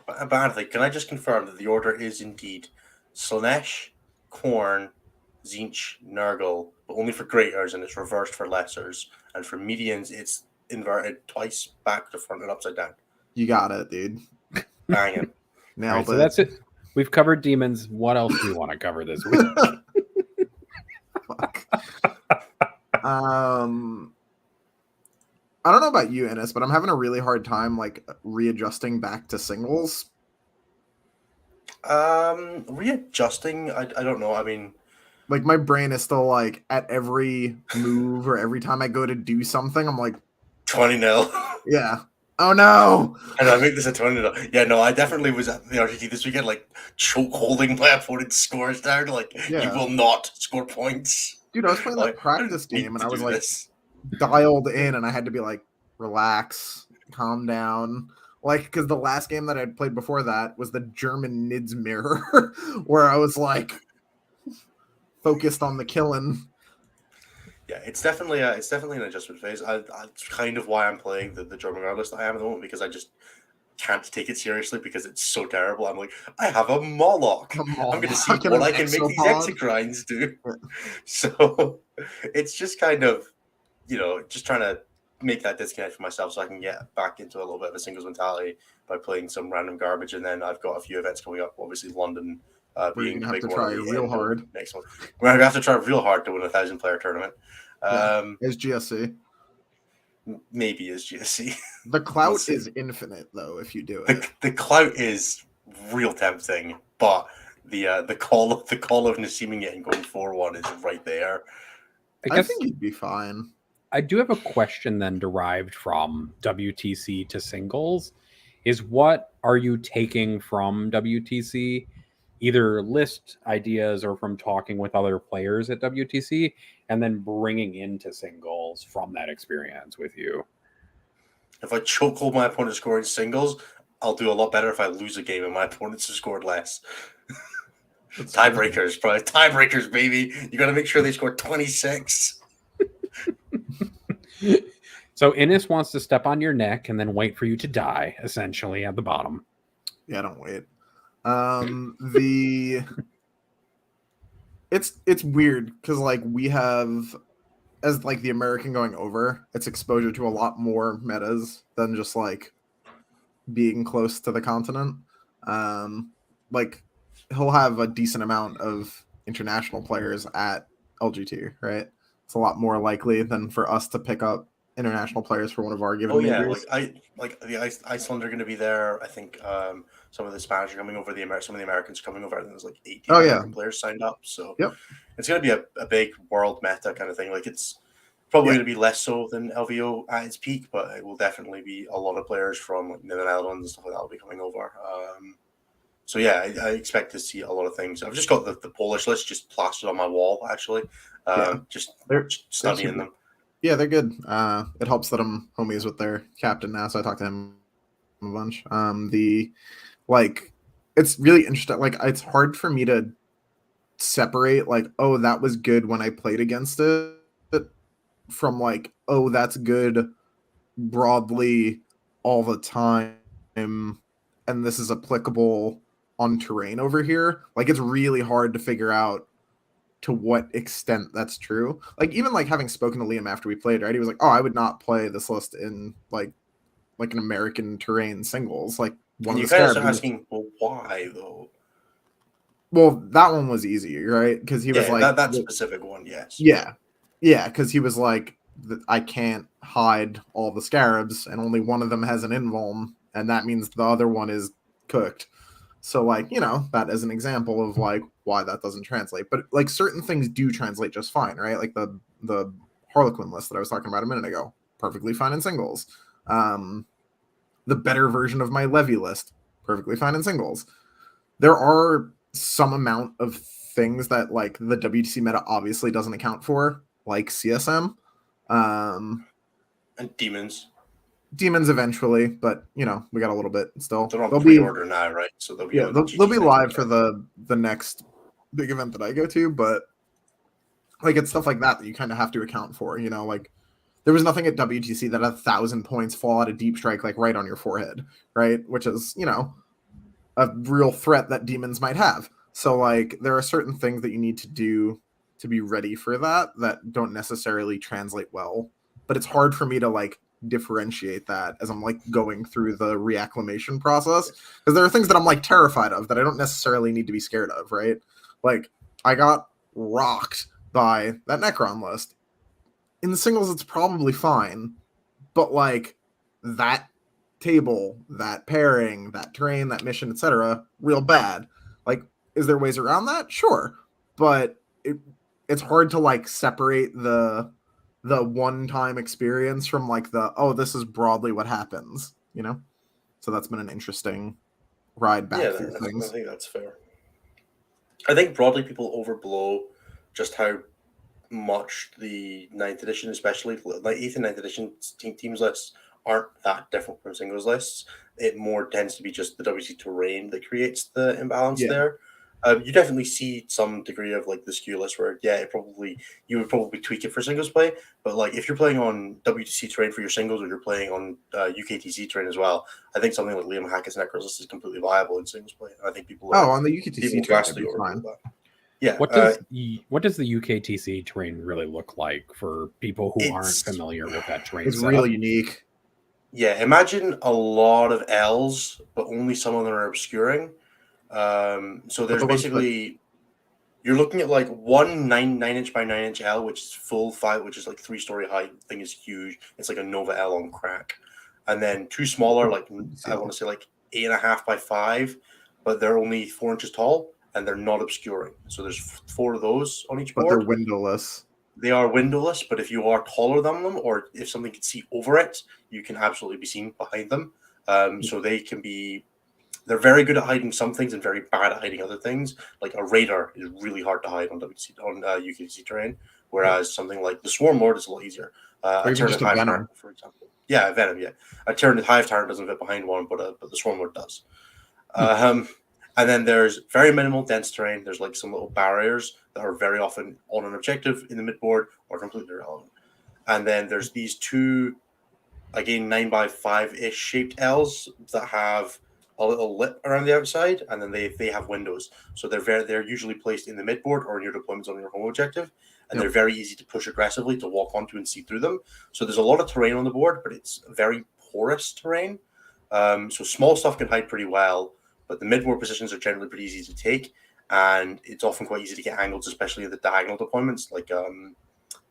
But Anthony, can I just confirm that the order is indeed Slanesh, Khorne, Tzeentch, Nurgle, but only for greaters, and it's reversed for lessers, and for medians it's inverted twice, back to front and upside down. You got it, dude. Banging. Nailed it. So that's it. We've covered demons. What else do we want to cover this week? Fuck. I don't know about you, Ennis, but I'm having a really hard time like readjusting back to singles. Readjusting, I don't know. I mean, like my brain is still like at every move or every time I go to do something, I'm like 20-0. Yeah. Oh no! And I make this a 20-0. Yeah, no, I definitely was at the RTT this weekend, like choke holding my opponent's scores down. Like, you will not score points. Dude, I was playing that practice game and I was like dialed in, and I had to be like, relax, calm down. Like, because the last game that I'd played before that was the German Nids Mirror, where I was like focused on the killing. Yeah, it's definitely an adjustment phase. That's kind of why I'm playing the German guard list I am at the moment, because I just can't take it seriously because it's so terrible. I'm like, I have a Moloch. I'm going to see what I can make these exogrinds do. So it's just kind of, just trying to make that disconnect for myself so I can get back into a little bit of a singles mentality by playing some random garbage. And then I've got a few events coming up, obviously London being the big one. Try real hard next one. We're going to have to try real hard to win a 1,000-player tournament. Is GSC. Maybe is GSC. The clout is infinite, though, if you do it. The clout is real tempting, but the call of Nassiming it and going 4-1 is right there. I think you'd be fine. I do have a question then derived from WTC to singles. Is what are you taking from WTC? Either list ideas or from talking with other players at WTC, and then bringing into singles from that experience with you. If I chokehold my opponent scoring singles, I'll do a lot better if I lose a game and my opponents have scored less. Tiebreakers, probably tiebreakers, baby. You got to make sure they score 26. So Innis wants to step on your neck and then wait for you to die, essentially, at the bottom. Yeah, don't wait. It's weird because like we have, as like the American going over, it's exposure to a lot more metas than just like being close to the continent. Like he'll have a decent amount of international players at LGT, right? It's a lot more likely than for us to pick up international players for one of our given majors. Like the Iceland are going to be there. I think some of the Spanish are coming over. Some of the Americans are coming over. I think there's like 18 American players signed up. So it's going to be a big world meta kind of thing. Like it's probably going to be less so than LVO at its peak, but it will definitely be a lot of players from like the Netherlands and stuff like that will be coming over. So yeah, I expect to see a lot of things. I've just got the Polish list just plastered on my wall, actually. Just They're studying super- them. Yeah, they're good. It helps that I'm homies with their captain now, so I talk to him a bunch. It's really interesting. Like, it's hard for me to separate, like, oh, that was good when I played against it, from like, oh, that's good broadly all the time, and this is applicable on terrain over here. Like, it's really hard to figure out to what extent that's true. Like, even like having spoken to Liam after we played, right? He was like, "Oh, I would not play this list in like an American terrain singles." Like, one And of you the kind of scarabs. start asking, well, why though? Well, that one was easy, right? Because he was Yeah, like, that specific one, yes. yeah, yeah, because he was like, I can't hide all the scarabs, and only one of them has an invuln, and that means the other one is cooked. So, like, that is an example of like why that doesn't translate. But like, certain things do translate just fine, right? Like the Harlequin list that I was talking about a minute ago, perfectly fine in singles. The better version of my Levy list, perfectly fine in singles. There are some amount of things that like the WTC meta obviously doesn't account for, like CSM. And demons. Demons eventually, but we got a little bit still. They're on They'll be pre-order now, right? So they'll be yeah, on they'll be GT's live next for the next big event that I go to, but like, it's stuff like that you kind of have to account for. Like, there was nothing at WTC that 1,000 points fall out of deep strike like right on your forehead, right? Which is a real threat that demons might have. So like, there are certain things that you need to do to be ready for that don't necessarily translate well. But it's hard for me to like differentiate that as I'm like going through the reacclimation process, because there are things that I'm like terrified of that I don't necessarily need to be scared of, right? Like, I got rocked by that Necron list. In the singles, it's probably fine, but like, that table, that pairing, that terrain, that mission, etc., real bad. Like, is there ways around that? Sure, but it's hard to like separate the one-time experience from like this is broadly what happens. So that's been an interesting ride back Yeah, through I things. think that's fair. I think broadly people overblow just how much the ninth edition, especially like 8th and 9th edition teams lists, aren't that different from singles lists. It more tends to be just the WC terrain that creates the imbalance there. You definitely see some degree of like the skew list where you would probably tweak it for singles play, but like if you're playing on WTC terrain for your singles or you're playing on UKTC terrain as well, I think something like Liam Hackett's Necros list is completely viable in singles play. And I think people on the people UKTC vastly train, overlook that. Yeah. What does the UKTC terrain really look like for people who aren't familiar with that terrain? It's really unique. Yeah, imagine a lot of L's, but only some of them are obscuring. So there's basically you're looking at like one 9 inch by 9 inch L, which is full 5, which is like 3-story height. Thing is huge. It's like a Nova L on crack, and then two smaller, like I want to say like 8.5 by 5, but they're only 4 inches tall and they're not obscuring. So there's 4 of those on each board. But they're windowless. They are windowless, but if you are taller than them, or if something can see over it, you can absolutely be seen behind them. So they're very good at hiding some things and very bad at hiding other things. Like a radar is really hard to hide on UKC terrain, whereas something like the Swarm Lord is a lot easier. Or even just a Venom, Tyrant, for example. Yeah, Venom. Yeah, a Hive Tyrant doesn't fit behind one, but the Swarm Lord does. And then there's very minimal dense terrain. There's like some little barriers that are very often on an objective in the midboard or completely irrelevant. And then there's these two, again, 9 by 5-ish shaped L's that have a little lip around the outside, and then they have windows. So they're usually placed in the midboard or in your deployments on your home objective, and they're very easy to push aggressively to walk onto and see through them. So there's a lot of terrain on the board, but it's very porous terrain. So small stuff can hide pretty well, but the midboard positions are generally pretty easy to take, and it's often quite easy to get angles, especially in the diagonal deployments, like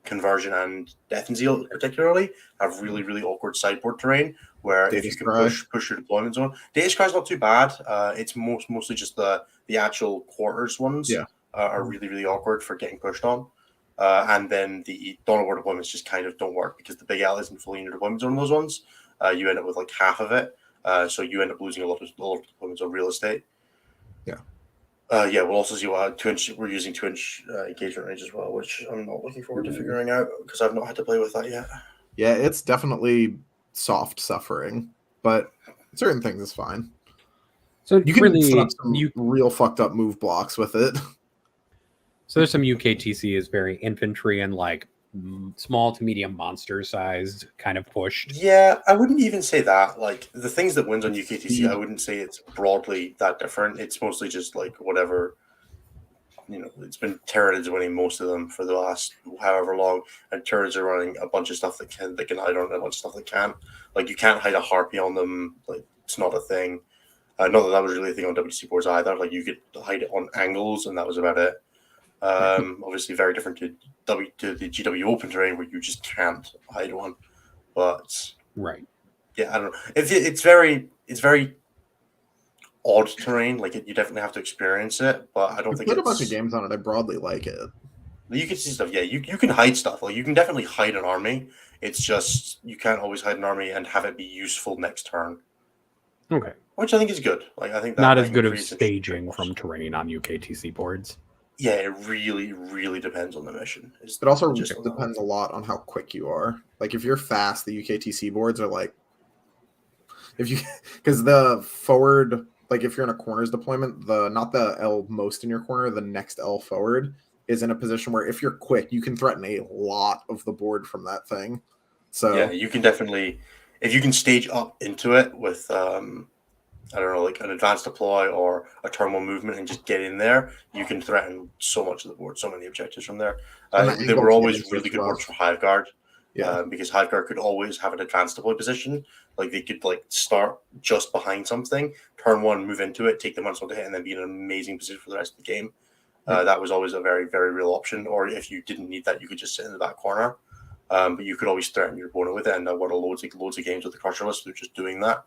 Conversion and Death and Zeal particularly have really, really awkward sideboard terrain where if you can push your deployments on. Data Scry's not too bad. It's mostly just the actual quarters ones are really, really awkward for getting pushed on. And then the Dawn of War deployments just kind of don't work because the big L isn't fully in your deployments on those ones. You end up with like half of it. So you end up losing a lot of deployments on real estate. Yeah, we'll also see what 2-inch. We're using 2-inch engagement range as well, which I'm not looking forward to figuring out because I've not had to play with that yet. Yeah, it's definitely soft suffering, but certain things is fine. So You can set up really, some real fucked up move blocks with it. so there's some UKTC is very infantry and like small to medium monster sized kind of pushed. Yeah, I wouldn't even say that. Like the things that wins on UKTC, Speed. I wouldn't say it's broadly that different. It's mostly just like whatever. It's been Tyranids winning most of them for the last however long, and Tyranids are running a bunch of stuff that can hide on, and a bunch of stuff that can't. Like you can't hide a harpy on them. Like it's not a thing. Not that was really a thing on WTC boards either. Like you could hide it on angles, and that was about it. Obviously, very different to the GW Open terrain where you just can't hide one. But Right. yeah, I don't know. It's very odd terrain. Like you definitely have to experience it. But I don't think Played it's a bunch of games on it. I broadly like it. You can see stuff. Yeah, you can hide stuff. Like you can definitely hide an army. It's just you can't always hide an army and have it be useful next turn, Okay. which I think is good. Like I think that Not as good of increases staging interest. from terrain on UKTC boards. Yeah, it really, really depends on the mission. It also just on that. depends a lot on how quick you are. Like if you're fast, the UKTC boards are like because the forward, like if you're in a corners deployment, not the L most in your corner, the next L forward is in a position where if you're quick, you can threaten a lot of the board from that thing. So Yeah, you can definitely, if you can stage up into it with I don't know, like an advanced deploy or a turn 1 movement and just get in there, you can threaten so much of the board, so many objectives from there. And the They angle were always is really good rough. boards for Hiveguard. yeah, Because Hiveguard could always have an advanced deploy position. Like they could like start just behind something, turn 1, move into it, take the -1 to hit, and then be in an amazing position for the rest of the game. That was always a very, very real option. Or if you didn't need that, you could just sit in the back corner. But you could always threaten your opponent with it, and I won loads of games with the Crusher list through just doing that.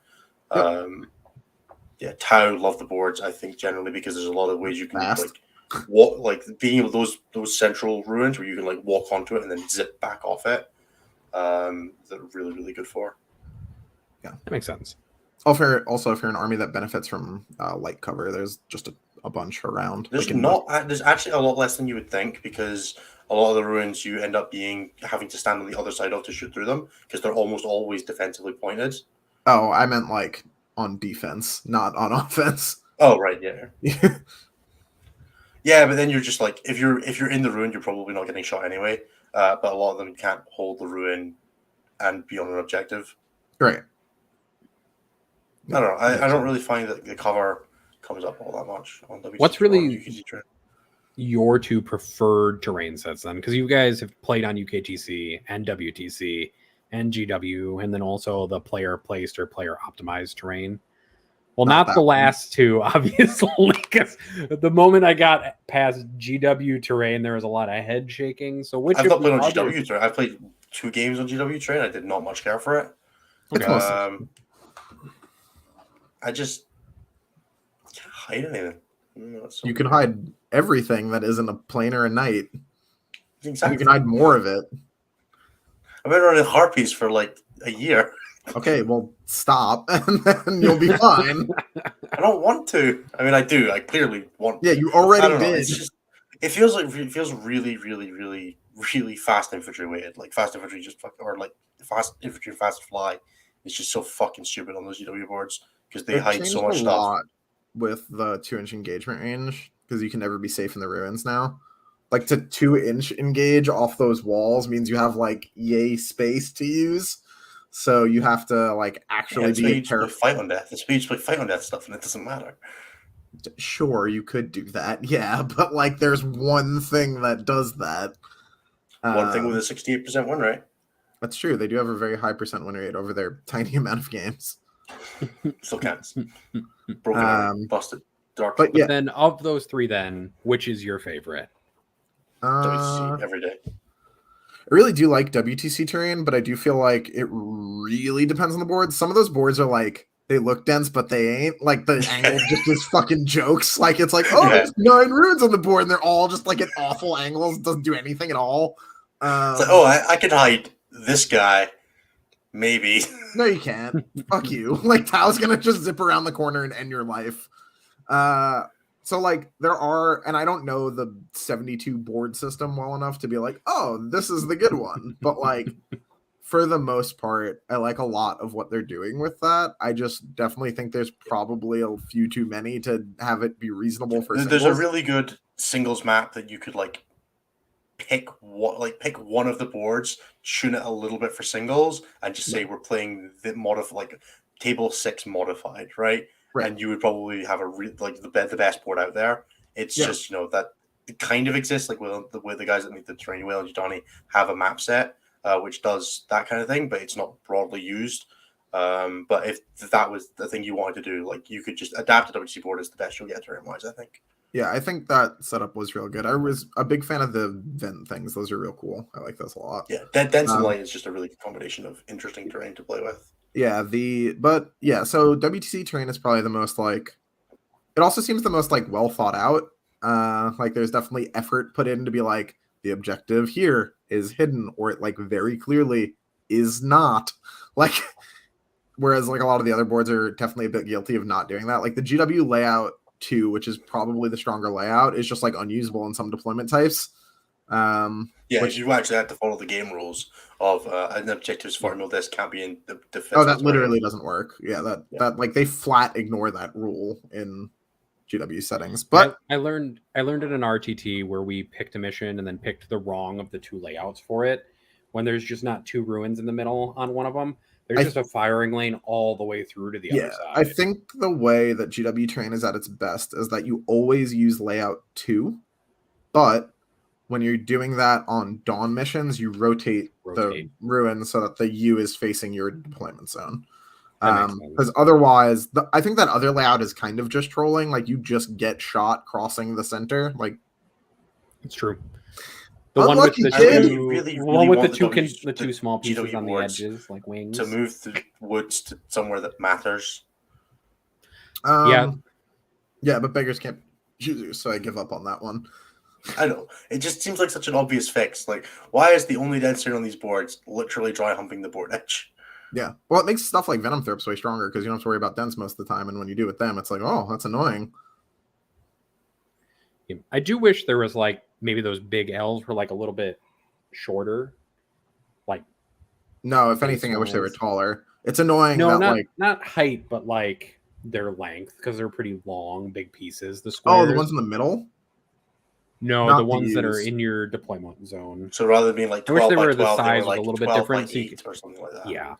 Yep. Yeah, Tau love the boards, I think, generally because there's a lot of ways you can Fast. like walk, like being able those central ruins where you can like walk onto it and then zip back off it. That are really, really good for. That makes sense. Also, if you're an army that benefits from light cover, there's just a bunch around. There's like there's actually a lot less than you would think because a lot of the ruins you end up having to stand on the other side of to shoot through them because they're almost always defensively pointed. Oh, I meant like on defense, not on offense. Oh right, yeah. Yeah, but then you're just like if you're in the ruin, you're probably not getting shot anyway. But a lot of them can't hold the ruin and be on an objective. Great. I don't know. I don't really find that the cover comes up all that much on WTC. What's really UKTC terrain. your two preferred terrain sets then? Because you guys have played on UKTC and WTC and GW, and then also the player placed or player optimized terrain. Well, not the last two, obviously, because the moment I got past GW terrain, there was a lot of head shaking. So which I've not played on GW terrain. I played 2 games on GW terrain. I did not much care for it. I just can't hide anything. You can hide everything that isn't a plane or a knight. Exactly. You can hide more of it. I've been running harpies for like a year. Okay, well, stop, and then you'll be fine. I don't want to. I mean, I do. I clearly want to. Yeah, you already did. It's just, it feels really, really, really, really fast infantry weighted. Like fast infantry or like fast infantry fast fly is just so fucking stupid on those GW boards because they hide so much stuff. With the 2-inch engagement range because you can never be safe in the ruins now. Like to 2-inch engage off those walls means you have like yay space to use. So you have to like actually be careful. Fight on death. The speed play fight on death stuff, and it doesn't matter. Sure, you could do that, yeah, but like there's one thing that does that. One thing with a 68% win rate. That's true. They do have a very high % win rate over their tiny amount of games. Still counts. Broken, busted, dark. But then of those 3, then which is your favorite? WTC every day. I really do like WTC terrain, but I do feel like it really depends on the board. Some of those boards are like they look dense, but they ain't. Like the angle just is fucking jokes. Like it's like, oh, there's 9 runes on the board, and they're all just like at awful angles. Doesn't do anything at all. It's like, oh, I could hide this guy. Maybe. No, you can't. Fuck you. Like Tao's gonna just zip around the corner and end your life. So like there are, and I don't know the 72 board system well enough to be like, oh, this is the good one. But like for the most part, I like a lot of what they're doing with that. I just definitely think there's probably a few too many to have it be reasonable for There's singles. a really good singles map that you could like pick one of the boards, tune it a little bit for singles, and just say we're playing the like table 6 modified, right? Right. And you would probably have the best board out there. It's just that it kind of exists, like with the guys that make the terrain, Will and Johnny have a map set which does that kind of thing, but it's not broadly used. But if that was the thing you wanted to do, like you could just adapt a WC board as the best you'll get terrain wise, I think. Yeah, I think that setup was real good. I was a big fan of the vent things. Those are real cool. I like those a lot. Yeah, dense and light is just a really good combination of interesting terrain to play with. Yeah, so WTC terrain is probably the most like, it also seems the most like well thought out. Like there's definitely effort put in to be like, the objective here is hidden, or it like very clearly is not. Like, whereas like a lot of the other boards are definitely a bit guilty of not doing that. Like the GW layout 2, which is probably the stronger layout, is just like unusable in some deployment types. Which you actually have to follow the game rules of an objective's formula this can't be in the defense. Oh, that literally doesn't work. Yeah, that like they flat ignore that rule in GW settings. But I learned it in RTT where we picked a mission and then picked the wrong of the 2 layouts for it. When there's just not 2 ruins in the middle on one of them, there's just a firing lane all the way through to the other side. I think the way that GW terrain is at its best is that you always use layout 2, but when you're doing that on dawn missions, you rotate the ruins so that the U is facing your deployment zone. Because otherwise, I think that other layout is kind of just trolling. Like you just get shot crossing the center. Like it's true. The one with the two small pieces on the edges, like wings, to move the woods to somewhere that matters. Yeah, but beggars can't choose, so I give up on that one. I know. It just seems like such an obvious fix. Like, why is the only density on these boards literally dry humping the board edge? Yeah. Well, it makes stuff like Venom Thrips way stronger because you don't have to worry about dents most of the time. And when you do with them, it's like, oh, that's annoying. I do wish there was like maybe those big L's were like a little bit shorter. Like, no, if anything, I wish they were taller. It's annoying. No, not height, but like their length because they're pretty long, big pieces. The squares. Oh, the ones in the middle. No, not the ones that are in your deployment zone. So rather than being like 12 I wish they by were 12, the size they were like a little bit 12 different, by 8 or something like that. Yeah.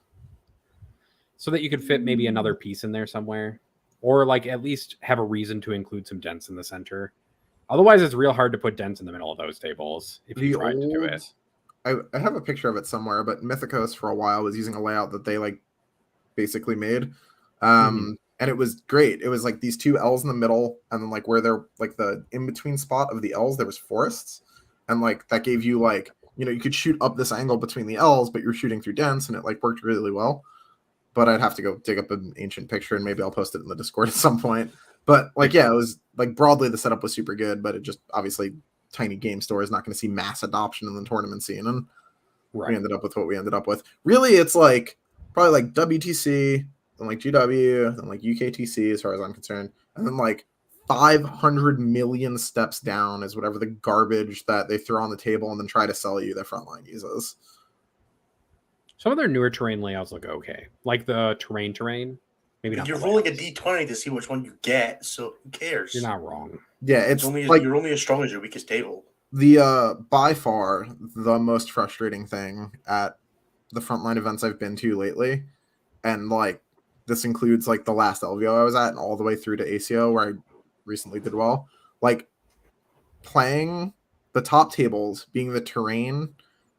So that you could fit maybe another piece in there somewhere, or like at least have a reason to include some dents in the center. Otherwise, it's real hard to put dents in the middle of those tables if you tried to do it. I have a picture of it somewhere, but Mythicos for a while was using a layout that they like basically made. And it was great. It was like these 2 L's in the middle, and then like where they're like the in-between spot of the L's, there was forests. And like that gave you like, you could shoot up this angle between the L's, but you're shooting through dents, and it like worked really well. But I'd have to go dig up an ancient picture, and maybe I'll post it in the Discord at some point. But like, yeah, it was like broadly the setup was super good, but it just obviously tiny game store is not going to see mass adoption in the tournament scene. And we ended up with what we ended up with. Really, it's like probably like WTC, then like GW, then like UKTC as far as I'm concerned. And then like 500 million steps down is whatever the garbage that they throw on the table and then try to sell you their frontline uses. Some of their newer terrain layouts look okay. Like the terrain. Maybe not. You're rolling a D20 to see which one you get, so who cares? You're not wrong. Yeah, it's only like, you're only as strong as your weakest table. The by far the most frustrating thing at the frontline events I've been to lately, and like this includes like the last LVO I was at and all the way through to ACO where I recently did well, like playing the top tables being the terrain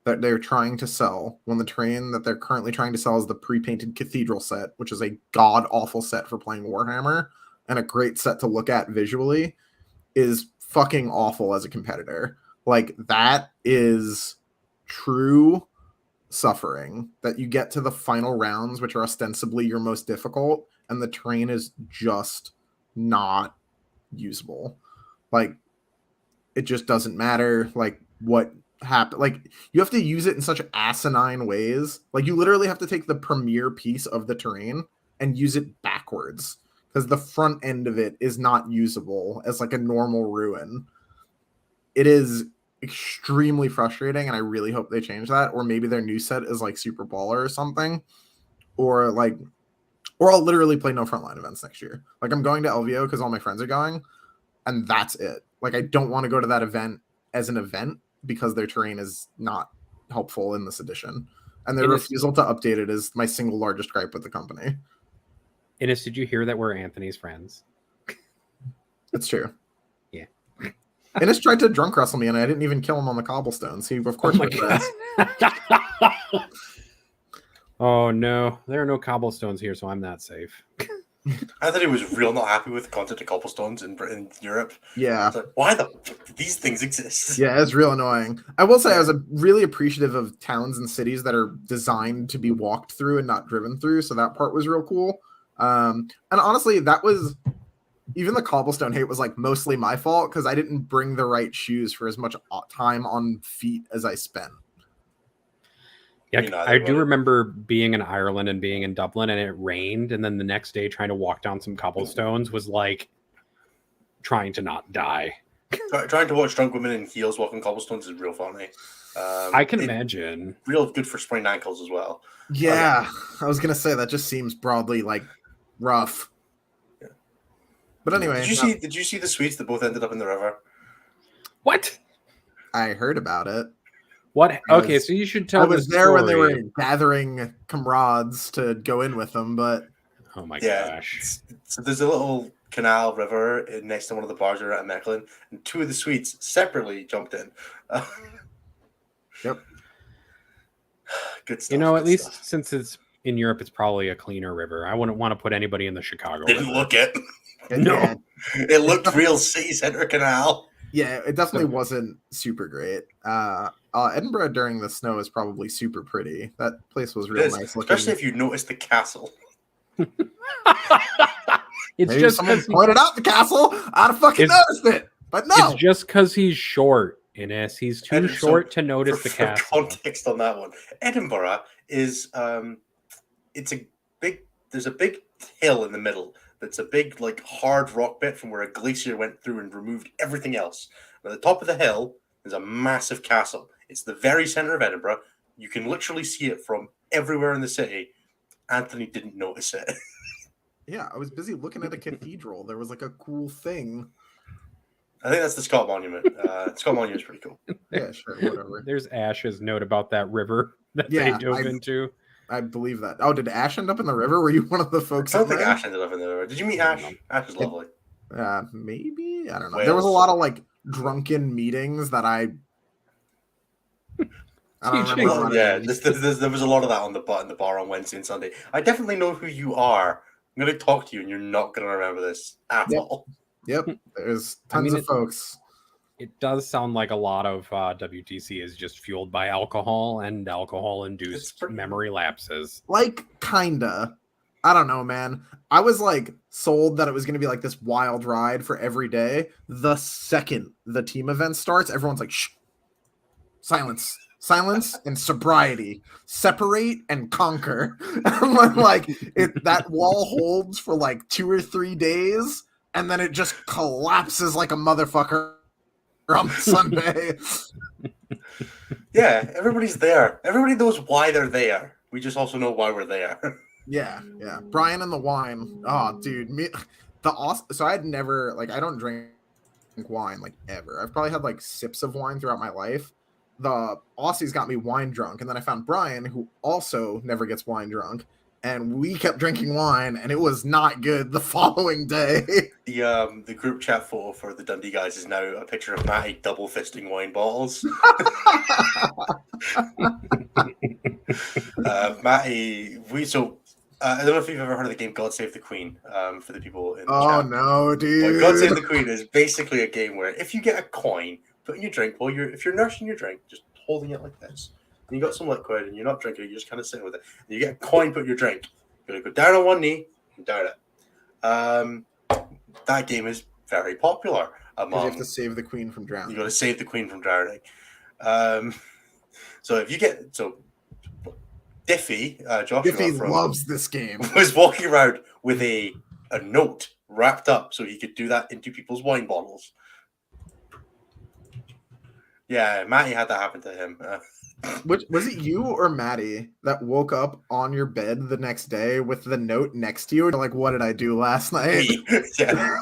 that they're trying to sell, when the terrain that they're currently trying to sell is the pre-painted Cathedral set, which is a god-awful set for playing Warhammer and a great set to look at visually, is fucking awful as a competitor. Like, that is true suffering, that you get to the final rounds, which are ostensibly your most difficult, and the terrain is just not usable. Like, it just doesn't matter, like, what happened. Like, you have to use it in such asinine ways. Like, you literally have to take the premier piece of the terrain and use it backwards. because the front end of it is not usable as like a normal ruin. It is extremely frustrating, and I really hope they change that, or maybe their new set is like super baller or something, or I'll literally play no frontline events next year. Like, I'm going to LVO because all my friends are going, and that's it. Like, I don't want to go to that event as an event because their terrain is not helpful in this edition. And their refusal to update it is my single largest gripe with the company. Innes, did you hear that we're Anthony's friends? It's true. Yeah. Innes tried to drunk wrestle me, and I didn't even kill him on the cobblestones. He, of course, Oh no, there are no cobblestones here, so I'm not safe. Anthony was real not happy with the concept of cobblestones in Europe. Yeah. It's like, why the fuck do these things exist? Yeah, it's real annoying. I will say I was really appreciative of towns and cities that are designed to be walked through and not driven through, so that part was real cool. And honestly, that was... Even the cobblestone hate was like mostly my fault because I didn't bring the right shoes for as much time on feet as I spent. Yeah, I do remember being in Ireland and being in Dublin, and it rained, and then the next day trying to walk down some cobblestones was like trying to not die. Trying to watch drunk women in heels walking cobblestones is real funny. I can imagine. Real good for sprained ankles as well. Yeah, I was gonna say that just seems broadly like rough. Yeah. But anyway, did you see the Swedes that both ended up in the river? What? I heard about it. What? Okay, so you should tell. I was there when they were gathering comrades to go in with them, but oh my gosh! So there's a little canal river next to one of the bars around Mechelen, and two of the Swedes separately jumped in. Yep. Good stuff. You know, at least since it's in Europe, it's probably a cleaner river. I wouldn't want to put anybody in the Chicago. Didn't look it. No, it looked real city center canal. Yeah, it definitely wasn't super great. Edinburgh during the snow is probably super pretty. That place was real nice looking. Especially if you notice the castle. It's Maybe just someone pointed out the castle. I'd have fucking noticed it. But no. It's just because he's short, Innes. He's too short to notice the castle. For context on that one, Edinburgh is there's a big hill in the middle that's a big like hard rock bit from where a glacier went through and removed everything else. And at the top of the hill is a massive castle. It's the very center of Edinburgh. You can literally see it from everywhere in the city. Anthony didn't notice it. Yeah, I was busy looking at a cathedral. There was like a cool thing. I think that's the Scott Monument. Scott Monument's pretty cool. Yeah, sure, whatever. There's Ash's note about that river that they dove into. I believe that. Oh, did Ash end up in the river? Were you one of the folks? I don't think Ash ended up in the river. Did you meet Ash? Ash is lovely. Maybe. I don't know. There was a lot of like drunken meetings that I don't remember. Yeah, there was a lot of that in the bar on Wednesday and Sunday. I definitely know who you are. I'm going to talk to you, and you're not going to remember this at all. Yep, there's tons of folks. It does sound like a lot of WTC is just fueled by alcohol and alcohol-induced memory lapses. Like, kinda. I don't know, man. I was like sold that it was going to be like this wild ride for every day. The second the team event starts, everyone's like, shh, silence and sobriety, separate and conquer. And like that wall holds for like 2 or 3 days, and then it just collapses like a motherfucker on Sunday. Yeah, everybody's there. Everybody knows why they're there. We just also know why we're there. Yeah. Brian and the wine. Oh, dude, so I had never I don't drink wine like ever. I've probably had like sips of wine throughout my life. The Aussies got me wine drunk, and then I found Brian, who also never gets wine drunk, and we kept drinking wine, and it was not good the following day. The group chat photo for the Dundee guys is now a picture of Matty double fisting wine bottles. Matty, I don't know if you've ever heard of the game God Save the Queen. For the people in the chat. No, dude! God Save the Queen is basically a game where if you get a coin, put in your drink if you're nursing your drink, just holding it like this. And you got some liquid and you're not drinking it, you're just kind of sitting with it. And you get a coin, put in your drink. You're gonna go down on one knee and down it. That game is very popular among. You have to save the queen from drowning. You got to save the queen from drowning. So if you get Diffie, Joshua Diffie loves this game. Was walking around with a a note wrapped up so he could do that into people's wine bottles. Yeah, Matty had that happen to him. Was it you or Maddie that woke up on your bed the next day with the note next to you? And like, what did I do last night? Me. Yeah.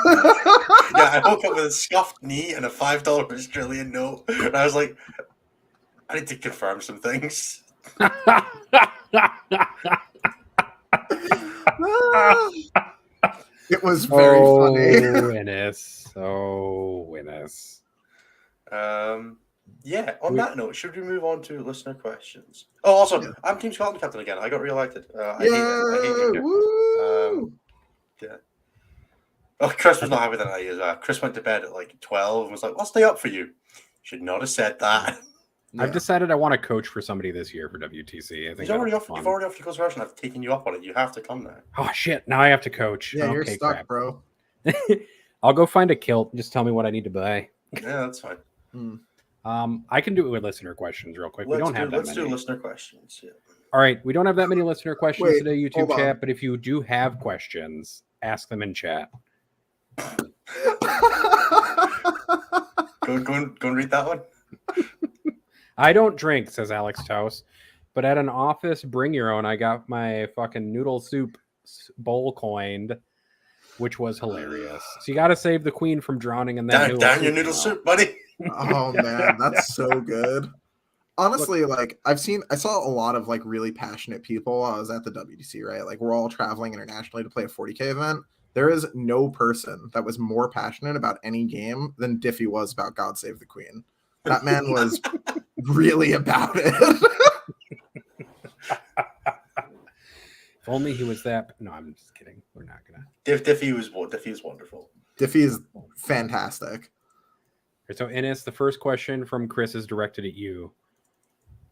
Yeah, I woke up with a scuffed knee and a $5 Australian note. And I was like, I need to confirm some things. It was very funny. Innes. Oh, Innes. Yeah, on that note, should we move on to listener questions? Oh, also, I'm Team Scotland captain again. I got re-elected. I hate it. Woo! Yeah. Oh, Chris was not happy that night. Chris went to bed at like 12 and was like, I'll stay up for you. Should not have said that. I've decided I want to coach for somebody this year for WTC. I think you've already offered your consideration. I've taken you up on it. You have to come now. Oh, shit. Now I have to coach. Yeah, you're stuck, crap. bro. I'll go find a kilt. Just tell me what I need to buy. Yeah, that's fine. I can do it with listener questions real quick. Let's do listener questions. Yeah. All right. We don't have that many listener questions today, YouTube hold chat, on. but if you do have questions, ask them in chat. Go and read that one. I don't drink, says Alex Taus, but at an office, bring your own. I got my fucking noodle soup bowl coined, which was hilarious. So you got to save the queen from drowning in that. Down your noodle soup, buddy. Oh man, that's so good. Honestly, like I saw a lot of like really passionate people. I was at the WTC, right? Like we're all traveling internationally to play a 40K event. There is no person that was more passionate about any game than Diffie was about God Save the Queen. That man was really about it. If only he was that. No, I'm just kidding. We're not gonna. Diffie was wonderful. Diffie is fantastic. So, Ennis, the first question from Chris is directed at you.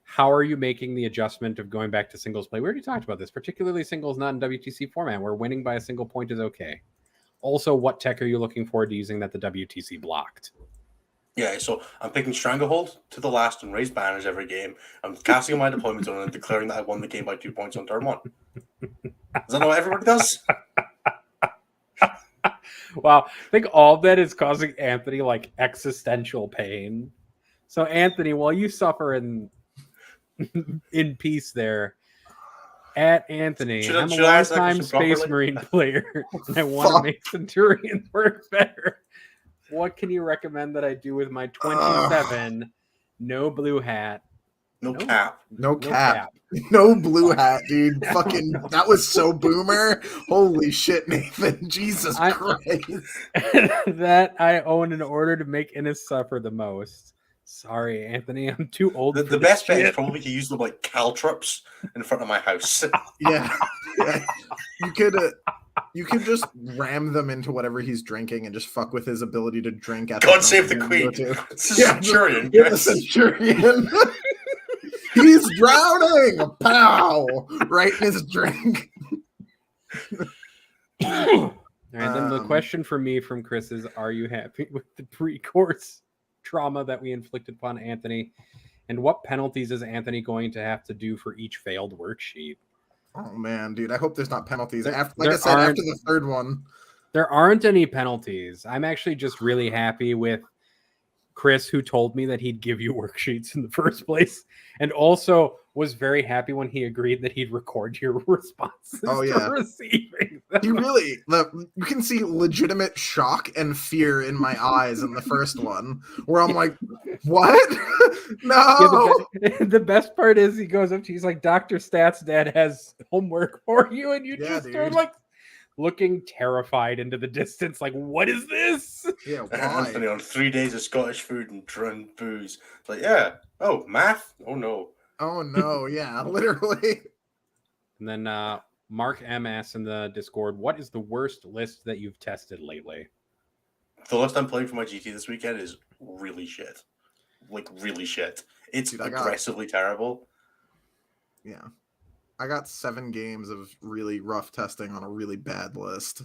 How are you making the adjustment of going back to singles play? We already talked about this, particularly singles not in WTC format, where winning by a single point is okay. Also, what tech are you looking forward to using that the WTC blocked? Yeah, so I'm picking Stranglehold to the last and raise banners every game. I'm casting my deployment zone and declaring that I won the game by 2 points on turn 1. Is that not what everybody does? Wow, I think all of that is causing Anthony like existential pain. So, Anthony, while you suffer in peace there, at Anthony, I'm a long-time Space Marine player, and I want to make Centurions work better. What can you recommend that I do with my 27? No blue hat. No cap. No blue hat, dude. Fucking, that was so boomer. Holy shit, Nathan. Jesus Christ. That I own in order to make Ennis suffer the most. Sorry, Anthony. I'm too old. The best bet is probably to use them like caltrops in front of my house. Yeah. You could just ram them into whatever he's drinking and just fuck with his ability to drink. At God save the queen. It's a Centurion. The Centurion. He's drowning. Pow! Right in his drink. All right, then the question for me from Chris is, are you happy with the pre-course trauma that we inflicted upon Anthony? And what penalties is Anthony going to have to do for each failed worksheet? Oh, man, dude. I hope there's not penalties. After the third one. There aren't any penalties. I'm actually just really happy with Chris, who told me that he'd give you worksheets in the first place, and also was very happy when he agreed that he'd record your responses. Oh yeah, receiving them. You can see legitimate shock and fear in my eyes in the first one, where I'm like, "What? No!" Yeah, the best part is he goes up to he's like, "Dr. Stats Dad has homework for you," and you just start like looking terrified into the distance, like, what is this? Yeah, why? Anthony on 3 days of Scottish food and drunk booze. It's like, yeah. Oh, math? Oh, no. Oh, no. Yeah, literally. And then Mark MS in the Discord, what is the worst list that you've tested lately? The list I'm playing for my GT this weekend is really shit. Like, really shit. It's aggressively terrible. Yeah. I got 7 games of really rough testing on a really bad list.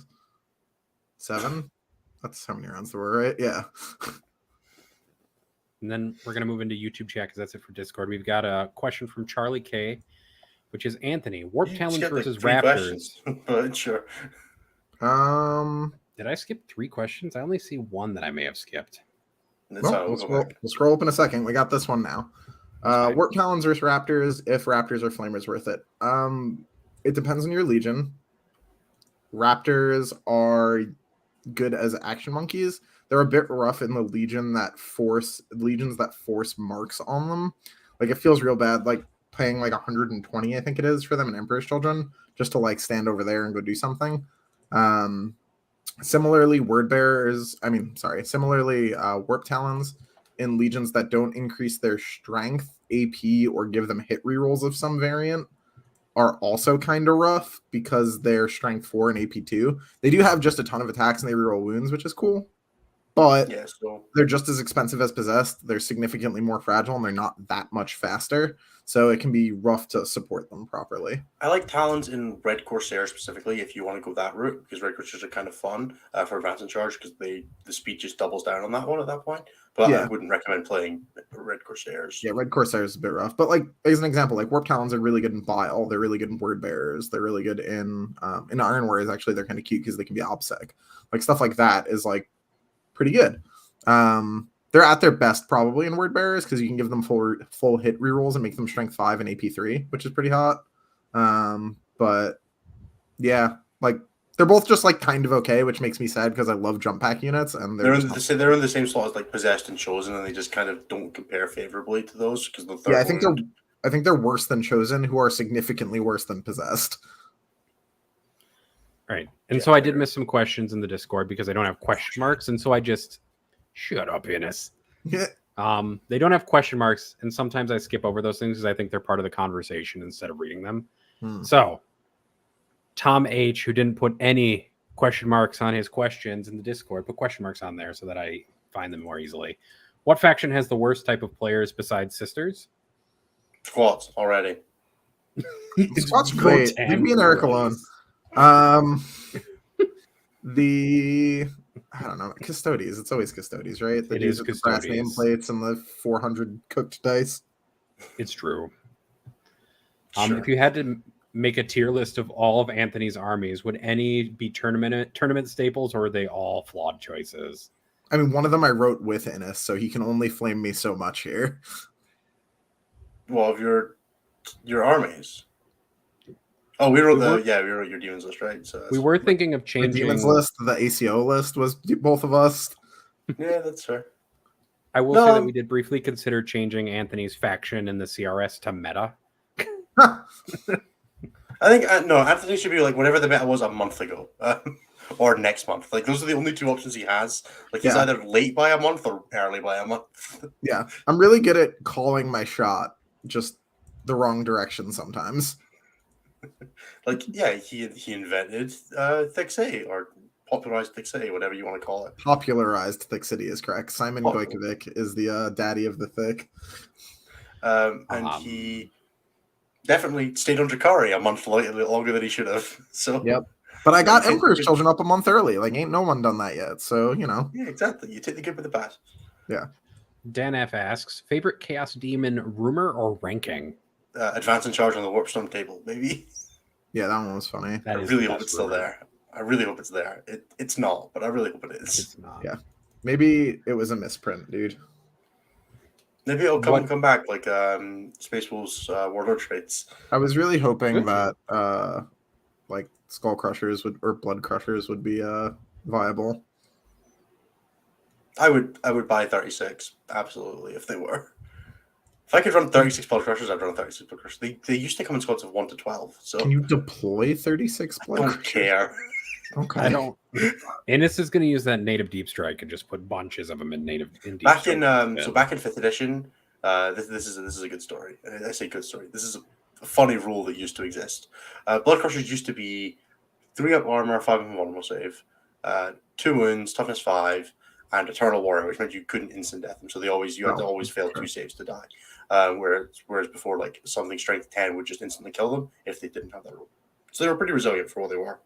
7? That's how many rounds there were, right? Yeah. And then we're going to move into YouTube chat because that's it for Discord. We've got a question from Charlie K, which is Anthony, Warp Talons versus Raptors. But sure. Did I skip 3 questions? I only see one that I may have skipped. That's Well, how we'll we'll go back. scroll up in a second. We got this one now. Fine. Warp Talons versus Raptors. If Raptors or Flamers worth it? It depends on your legion. Raptors are good as action monkeys. They're a bit rough in the legions that force marks on them. Like, it feels real bad, like paying like 120, I think it is, for them in Emperor's Children, just to like stand over there and go do something. Similarly, Warp Talons in legions that don't increase their strength, AP, or give them hit rerolls of some variant are also kind of rough because they're strength 4 and AP 2. They do have just a ton of attacks and they reroll wounds, which is cool. But Yeah, so they're just as expensive as Possessed. They're significantly more fragile and they're not that much faster. So it can be rough to support them properly. I like Talons in Red Corsair specifically if you want to go that route, because Red Corsairs are kind of fun for advance and charge because the speed just doubles down on that one at that point. But Yeah. I wouldn't recommend playing Red Corsairs. Yeah, Red Corsair is a bit rough. But like as an example, like Warp Talons are really good in Bile. They're really good in Word Bearers. They're really good in Iron Warriors. Actually, they're kind of cute because they can be OBSEC. Like stuff like that is like pretty good. They're at their best probably in Word Bearers because you can give them full hit rerolls and make them strength 5 and AP 3, which is pretty hot. But yeah, like they're both just like kind of okay, which makes me sad because I love jump pack units and They're in the same slot as like Possessed and Chosen, and they just kind of don't compare favorably to those because the third I think they're worse than Chosen, who are significantly worse than Possessed. Right. And so I did miss some questions in the Discord because I don't have question marks, and so I just shut up, Innes. Yeah. They don't have question marks, and sometimes I skip over those things because I think they're part of the conversation instead of reading them. So Tom H, who didn't put any question marks on his questions in the Discord, put question marks on there so that I find them more easily. What faction has the worst type of players besides Sisters? Squats already. Squat's great. Leave me and Eric alone. I don't know, Custodes. It's always Custodes, right? It is with the brass nameplates and the 400 cooked dice. It's true. Sure. If you had to make a tier list of all of Anthony's armies, would any be tournament staples, or are they all flawed choices? I mean, one of them I wrote with Innes, so he can only flame me so much here. Well, of your armies. Oh, we wrote your demons list, right? So we were thinking of changing the demons list. The ACO list was both of us. Yeah, that's fair. I will say that we did briefly consider changing Anthony's faction in the CRS to meta. I think Anthony should be like whatever the meta was a month ago, or next month. Like those are the only two options he has. Like he's either late by a month or early by a month. Yeah, I'm really good at calling my shot, just the wrong direction sometimes. Like he invented Thick City or popularized Thick City, whatever you want to call it. Popularized Thick City is correct. Simon Gojkovic is the daddy of the Thick. And he definitely stayed under Kari a month longer than he should have. So yep. But I got Emperor's Children up a month early. Like, ain't no one done that yet. So, you know. Yeah, exactly. You take the good with the bad. Yeah. Dan F asks, favorite Chaos Demon rumor or ranking? Advance and charge on the Warpstone table, maybe. Yeah, that one was funny. I really hope it's still there. I really hope it's there. It's not, but I really hope it is. It's not. Yeah. Maybe it was a misprint, dude. Maybe it'll come back like Space Wolves Warlord traits. I was really hoping that like Skull Crushers or Blood Crushers would be viable. I would buy 36 absolutely if they were. If I could run 36 Blood Crushers, I'd run 36 Blood Crushers. They used to come in squads of 1 to 12. So can you deploy 36 Blood Crushers? I don't care. Okay. I don't. Innes is going to use that native deep strike and just put bunches of them in native. Deep back strike in back in 5th edition, this is a good story. I say good story. This is a funny rule that used to exist. Blood Crushers used to be 3 up armor, 5 up vulnerable save, 2 wounds, toughness 5, and Eternal Warrior, which meant you couldn't instant death them. So you had to always fail 2 saves to die. Whereas before, like something strength 10 would just instantly kill them if they didn't have that rule. So they were pretty resilient for what they were.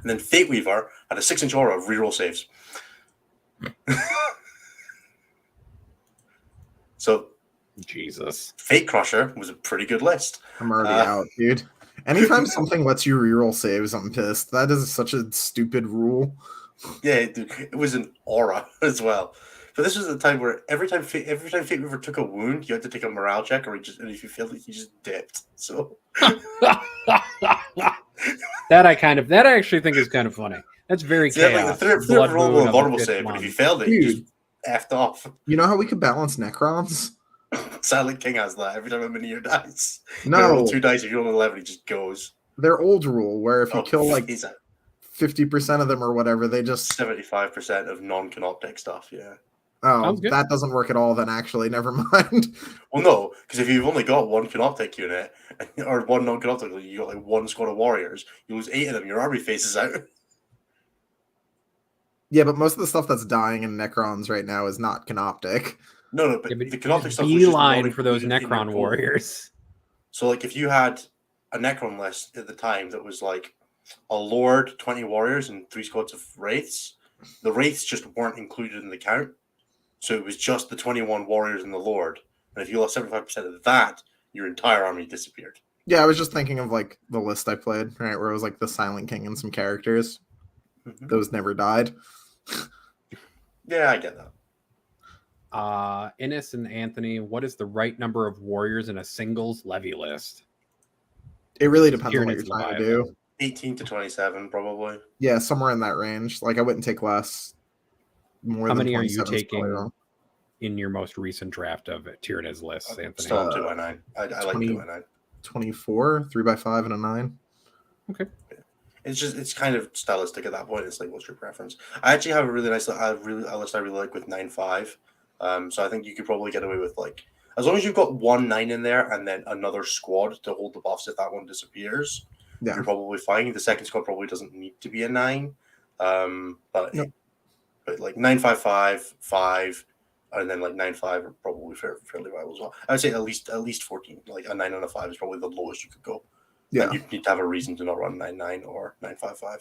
And then Fate Weaver had a 6-inch aura of reroll saves. So Jesus. Fate Crusher was a pretty good list. I'm already out, dude. Anytime something lets you reroll saves, I'm pissed. That is such a stupid rule. Yeah, dude, it was an aura as well. But this was the time where every time Fate Weaver took a wound, you had to take a morale check, and if you failed it, he just dipped. So that I actually think is kind of funny. That's very chaos. Like the roll a vulnerable save, but if you failed it, you just effed off. You know how we could balance Necrons? Silent King has that every time a minion dies. No, you roll 2 dice. If you roll an 11, he just goes. Their old rule, where if you kill like he's at 50% of them or whatever, they just 75% of non-canoptic stuff. Yeah. Oh, that doesn't work at all. Then actually, never mind. Well, no, because if you've only got one canoptic unit or one non-canoptic, you got like one squad of warriors. You lose 8 of them. Your army faces out. Yeah, but most of the stuff that's dying in Necrons right now is not canoptic. No, but the canoptic stuff was beeline for those Necron warriors. So, like, if you had a Necron list at the time that was like a Lord, 20 warriors, and 3 squads of Wraiths, the Wraiths just weren't included in the count. So it was just the 21 warriors and the Lord. And if you lost 75% of that, your entire army disappeared. Yeah, I was just thinking of like the list I played, right, where it was like the Silent King and some characters. Mm-hmm. Those never died. Yeah, I get that. Innes and Anthony, what is the right number of warriors in a singles levy list? It really depends on what you're trying to do. 18 to 27, probably. Yeah, somewhere in that range. Like, I wouldn't take less. How many are you taking in your most recent draft of Tyrannus lists, Anthony? Still on 2x9. I like 2x9. 24, 3x5, and a 9. Okay. It's kind of stylistic at that point. It's like, what's your preference? I actually have a really nice list I really like with 9-5. So I think you could probably get away with, like, as long as you've got 1 9 in there and then another squad to hold the buffs if that one disappears, you're probably fine. The second squad probably doesn't need to be a 9. But like 9-5-5, 5, and then like 9-5 are probably fairly viable as well. I would say at least 14. Like a 9 and a 5 is probably the lowest you could go. Yeah, and you need to have a reason to not run 9-9 or 9-5-5.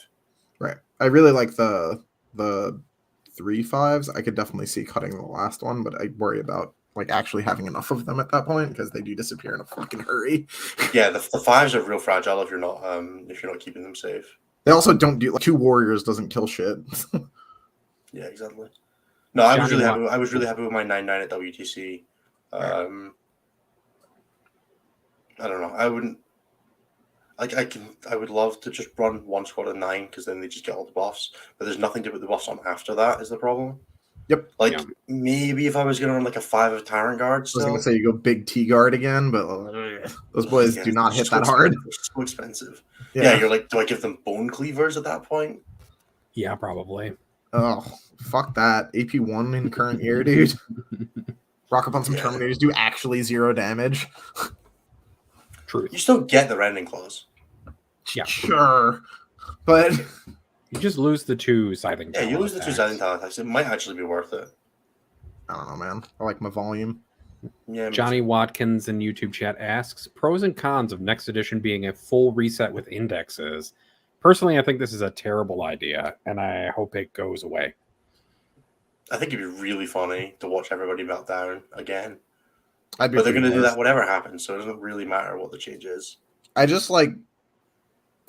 Right. I really like the 3-5s. I could definitely see cutting the last one, but I worry about like actually having enough of them at that point because they do disappear in a fucking hurry. Yeah, the 5s are real fragile if you're not keeping them safe. They also don't do like 2 warriors doesn't kill shit. Yeah, exactly. No, I was really happy with my 9-9 at WTC. I don't know. I wouldn't. I would love to just run one squad of 9 because then they just get all the buffs. But there's nothing to put the buffs on after that is the problem. Yep. Maybe if I was gonna run like a 5 of Tyrant Guard. I was gonna say you go big T guard again, but those boys do not hit that hard. It's so expensive. Yeah, you're like, do I give them bone cleavers at that point? Yeah, probably. Oh, fuck that. AP1 in current year, dude. Rock up on some Terminators, do actually 0 damage. True. You still get the rending clause. Yeah. Sure. But you just lose the 2 scything talent. Yeah, you lose the 2 scything talent. It might actually be worth it. I don't know, man. I like my volume. Yeah. Johnny Watkins in YouTube chat asks, pros and cons of next edition being a full reset with indexes. Personally, I think this is a terrible idea, and I hope it goes away. I think it'd be really funny to watch everybody melt down again. But they're going to do that whatever happens, so it doesn't really matter what the change is. I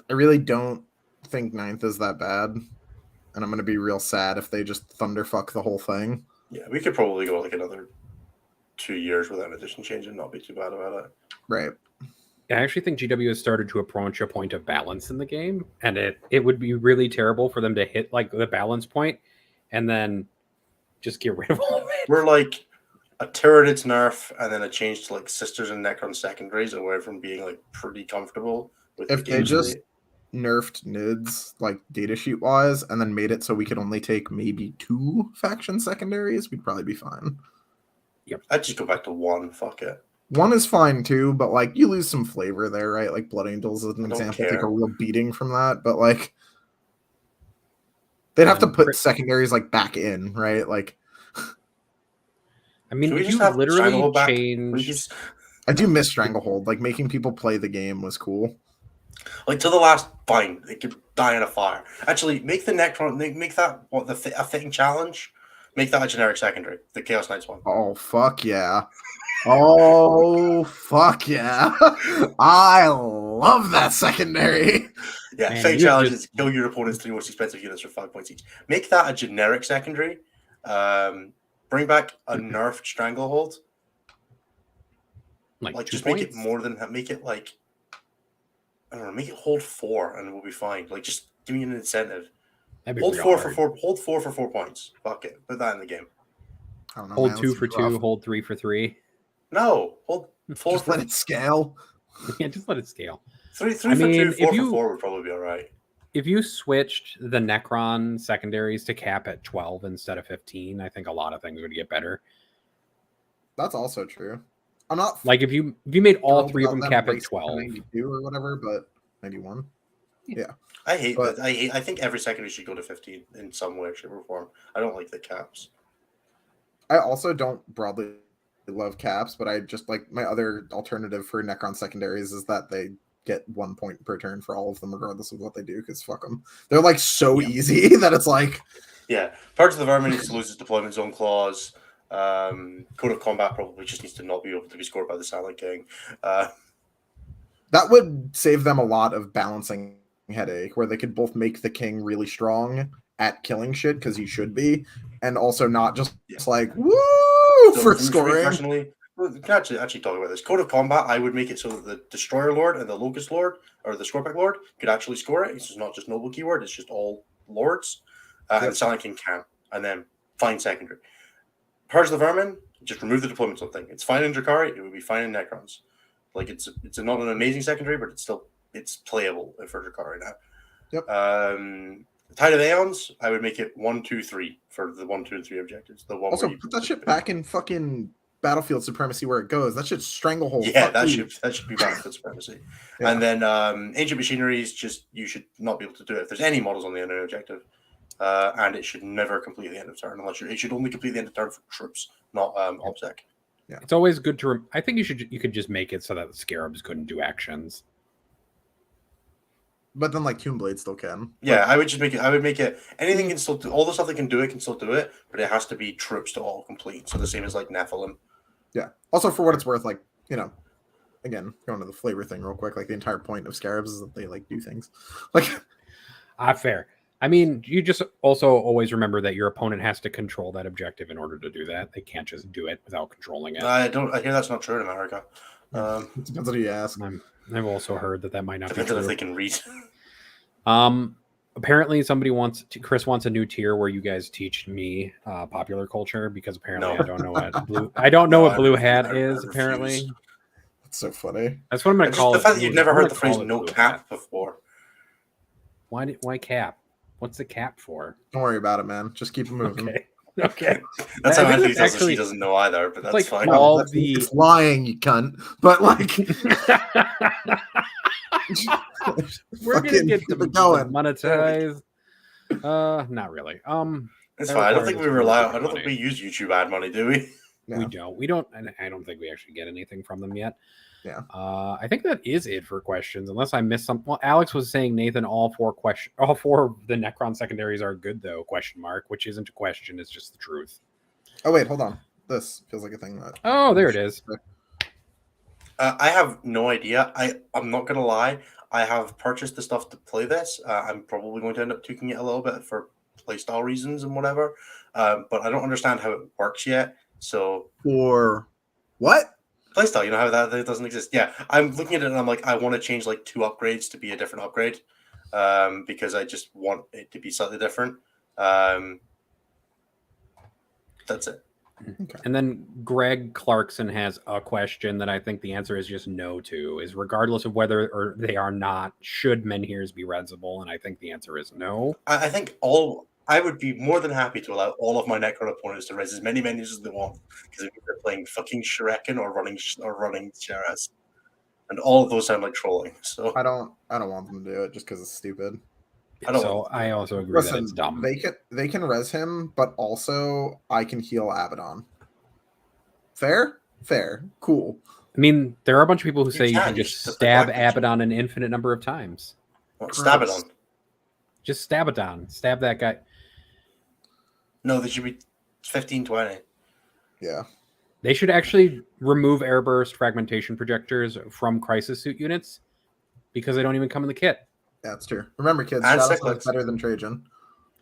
really don't think 9th is that bad, and I'm going to be real sad if they just thunderfuck the whole thing. Yeah, we could probably go like another 2 years without an edition change and not be too bad about it. Right. I actually think GW has started to approach a point of balance in the game, and it would be really terrible for them to hit like the balance point and then just get rid of all of it. We're like a Tyranids nerf and then a change to like Sisters and Necron secondaries away from being like pretty comfortable with if they just nerfed NIDS like datasheet wise and then made it so we could only take maybe 2 faction secondaries, we'd probably be fine. Yep. I'd just go back to 1. Fuck it. 1 is fine too, but like you lose some flavor there, right? Like Blood Angels as an example, take a real beating from that, but like they'd have to put secondaries like back in, right? Like, I mean, if you literally change. I do miss Stranglehold. Like making people play the game was cool. Like to the last, fine, they could die in a fire. Actually, make the Necron, make that a fitting challenge. Make that a generic secondary, the Chaos Knights one. Oh fuck yeah! Oh fuck yeah! I love that secondary. Yeah, Man, fake you challenge just- is kill your opponent's 3 most expensive units for 5 points each. Make that a generic secondary. Bring back a nerfed stranglehold. Like, Like 2 just make points? it more than make it like I don't know, make it hold 4 and we'll be fine. Like just give me an incentive. That'd be Hold real 4 hard. for 4. Hold 4 for 4 points. Fuck it. Put that in the game. I don't know, Hold man, 2 that for seems 2, rough. hold 3 for 3. No, hold 4 Just for let it scale. Yeah, just let it scale. 3 I for mean, 2, 4 if you- for 4 would probably be all right. If you switched the Necron secondaries to cap at 12 instead of 15, I think a lot of things would get better. That's also true. I'm not Like if you made all thrilled 3 of about them cap at racing to 12. 92 or whatever, but 91. I hate But- that. I think every secondary should go to 15 in some way, shape, or form. I don't like the caps. I also don't broadly love caps, but I just like my other alternative for Necron secondaries is that they get 1 point per turn for all of them, regardless of what they do, because fuck them. They're like so Yeah. easy that it's like, Yeah, Parts of the Vermin needs to lose its deployment zone clause. Code of Combat probably just needs to not be able to be scored by the Silent King. that would save them a lot of balancing headache, where they could both make the king really strong at killing shit, because he should be, and also not just like, woo, So for me scoring. personally, we can actually talk about this. Code of Combat, I would make it so that the Destroyer Lord and the Locust Lord, or the Scorpion Lord, could actually score it. It's not just noble keyword, it's just all lords. And the Silent King can. And then fine secondary. Purge the Vermin, just remove the deployment zone thing. It's fine in Drakari, it would be fine in Necrons. Like it's not an amazing secondary, but it's playable for Drakari now. Yep. Tide of Aeons, I would make it 1, 2, 3 for the 1, 2, and 3 objectives. The one Also, where you put that shit back in fucking Battlefield Supremacy where it goes. That shit's stranglehold. Yeah, Fuck that you. should be Battlefield Supremacy. Yeah. And then Ancient Machineries, just you should not be able to do it if there's any models on the unknown objective. And it should never complete the end of turn unless it should only complete the end of turn for troops, not OBSEC. It's always good to. I think you could just make it so that the Scarabs couldn't do actions. But then, like, Tomb Blade still can. Yeah, I would just make it. I would make it. Anything can still do. All the stuff that can do it can still do it, but it has to be troops to all complete. So the same as like Nephilim. Yeah. Also, for what it's worth, like, you know, again, going to the flavor thing real quick, like the entire point of Scarabs is that they like do things. Like, Fair. I mean, you just also always remember that your opponent has to control that objective in order to do that. They can't just do it without controlling it. I hear that's not true in America. it depends on who you ask. I've also heard that might not be Depends on true. if they can read. Apparently somebody Chris wants a new tier where you guys teach me popular culture, because apparently No. I don't know what blue hat I is. refuse. Apparently That's so funny. that's what I'm gonna Just call the it. fact that you've never I'm heard gonna the phrase call it "no blue cap" hat. before. Why cap? What's the cap for? Don't worry about it, man. Just keep it moving. Okay. That's I how think Anthony that's tells us actually- he doesn't know either, but that's like fine. No, all that's- the- it's lying, you cunt. But like, We're gonna fucking get keep it going. monetized. Not really. It's that fine. I don't requires think us we to rely. make I don't think money. we use YouTube ad money, do we? Yeah. We don't, and I don't think we actually get anything from them yet. Yeah. I think that is it for questions, unless I missed some. Well, Alex was saying, Nathan, all four of the Necron secondaries are good though? Which isn't a question; it's just the truth. Oh wait, hold on. This feels like a thing that. Oh, there it is. I have no idea. I'm not gonna lie. I have purchased the stuff to play this. I'm probably going to end up tweaking it a little bit for playstyle reasons and whatever. But I don't understand how it works yet. So For what? playstyle, you know how that doesn't exist. Yeah, I'm looking at it and I'm like, I want to change like 2 upgrades to be a different upgrade, because I just want it to be slightly different. That's it. And then Greg Clarkson has a question that I think the answer is just no to, is regardless of whether or they are not, should menhirs be redsable? And I think the answer is no. I think I would be more than happy to allow all of my Necron opponents to res as many menus as they want, because if they're playing fucking Shrekin or running Sheraz, and all of those sound like trolling. So I don't want them to do it just because it's stupid. I also agree that it's dumb. They can res him, but also I can heal Abaddon. Fair, cool. I mean, there are a bunch of people who say you can, can you just just put the stab black picture. Abaddon an infinite number of times. stab it on. Just stab Abaddon. Stab that guy. No, they should be 15, 20. Yeah. They should actually remove airburst fragmentation projectors from crisis suit units because they don't even come in the kit. That's true. Remember, kids, And Shadow Cyclics. is better than Trajan.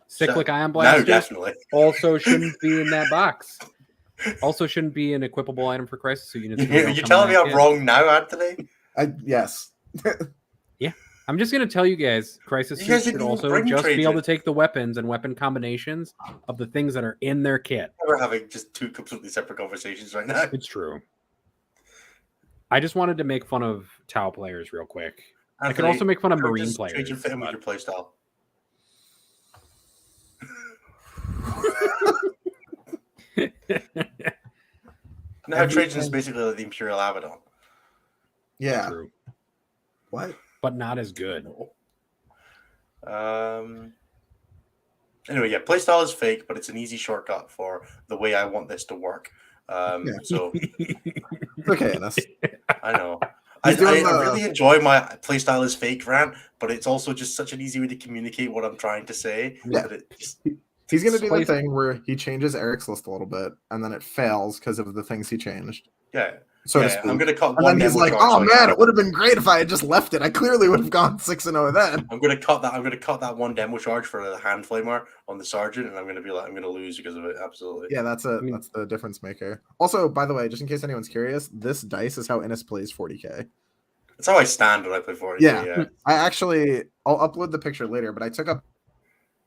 Cyclic Ion No, Blasters definitely. also shouldn't be in that box. Also shouldn't be an equipable item for Crisis Suit units. 'cause they don't You're come telling in me that I'm kit. wrong now, Anthony? Yes. I'm just going to tell you guys, Crisis You guys Suit should didn't even also bring just be able Trajan. to take the weapons and weapon combinations of the things that are in their kit. We're having just two completely separate conversations right now. It's true. I just wanted to make fun of Tau players real quick. I could also make fun of how Marine does players. Trajan fit in with but- your playstyle? No, how Trajan is basically like the Imperial Abaddon. Yeah. True. What? But not as good. Anyway, yeah, playstyle is fake, but it's an easy shortcut for the way I want this to work. Yeah. So It's okay, Ennis. I know. I He's doing really enjoy my playstyle is fake rant, but it's also just such an easy way to communicate what I'm trying to say. Yeah. That it just, He's going to do the Place- thing where he changes Eric's list a little bit, and then it fails because of the things he changed. yeah. So to Yeah, speak. I'm gonna cut And one then he's demo like, charge "Oh so I man, can- it would have been great if I had just left it. I clearly would have gone 6-0 then." I'm gonna cut that. I'm gonna cut that one demo charge for the hand flamer on the sergeant, and I'm gonna be like, I'm gonna lose because of it. Absolutely. Yeah, that's mean- that's the difference maker. Also, by the way, just in case anyone's curious, this dice is how Ennis plays 40k. That's how I stand when I play 40. Yeah. I'll upload the picture later, but I took a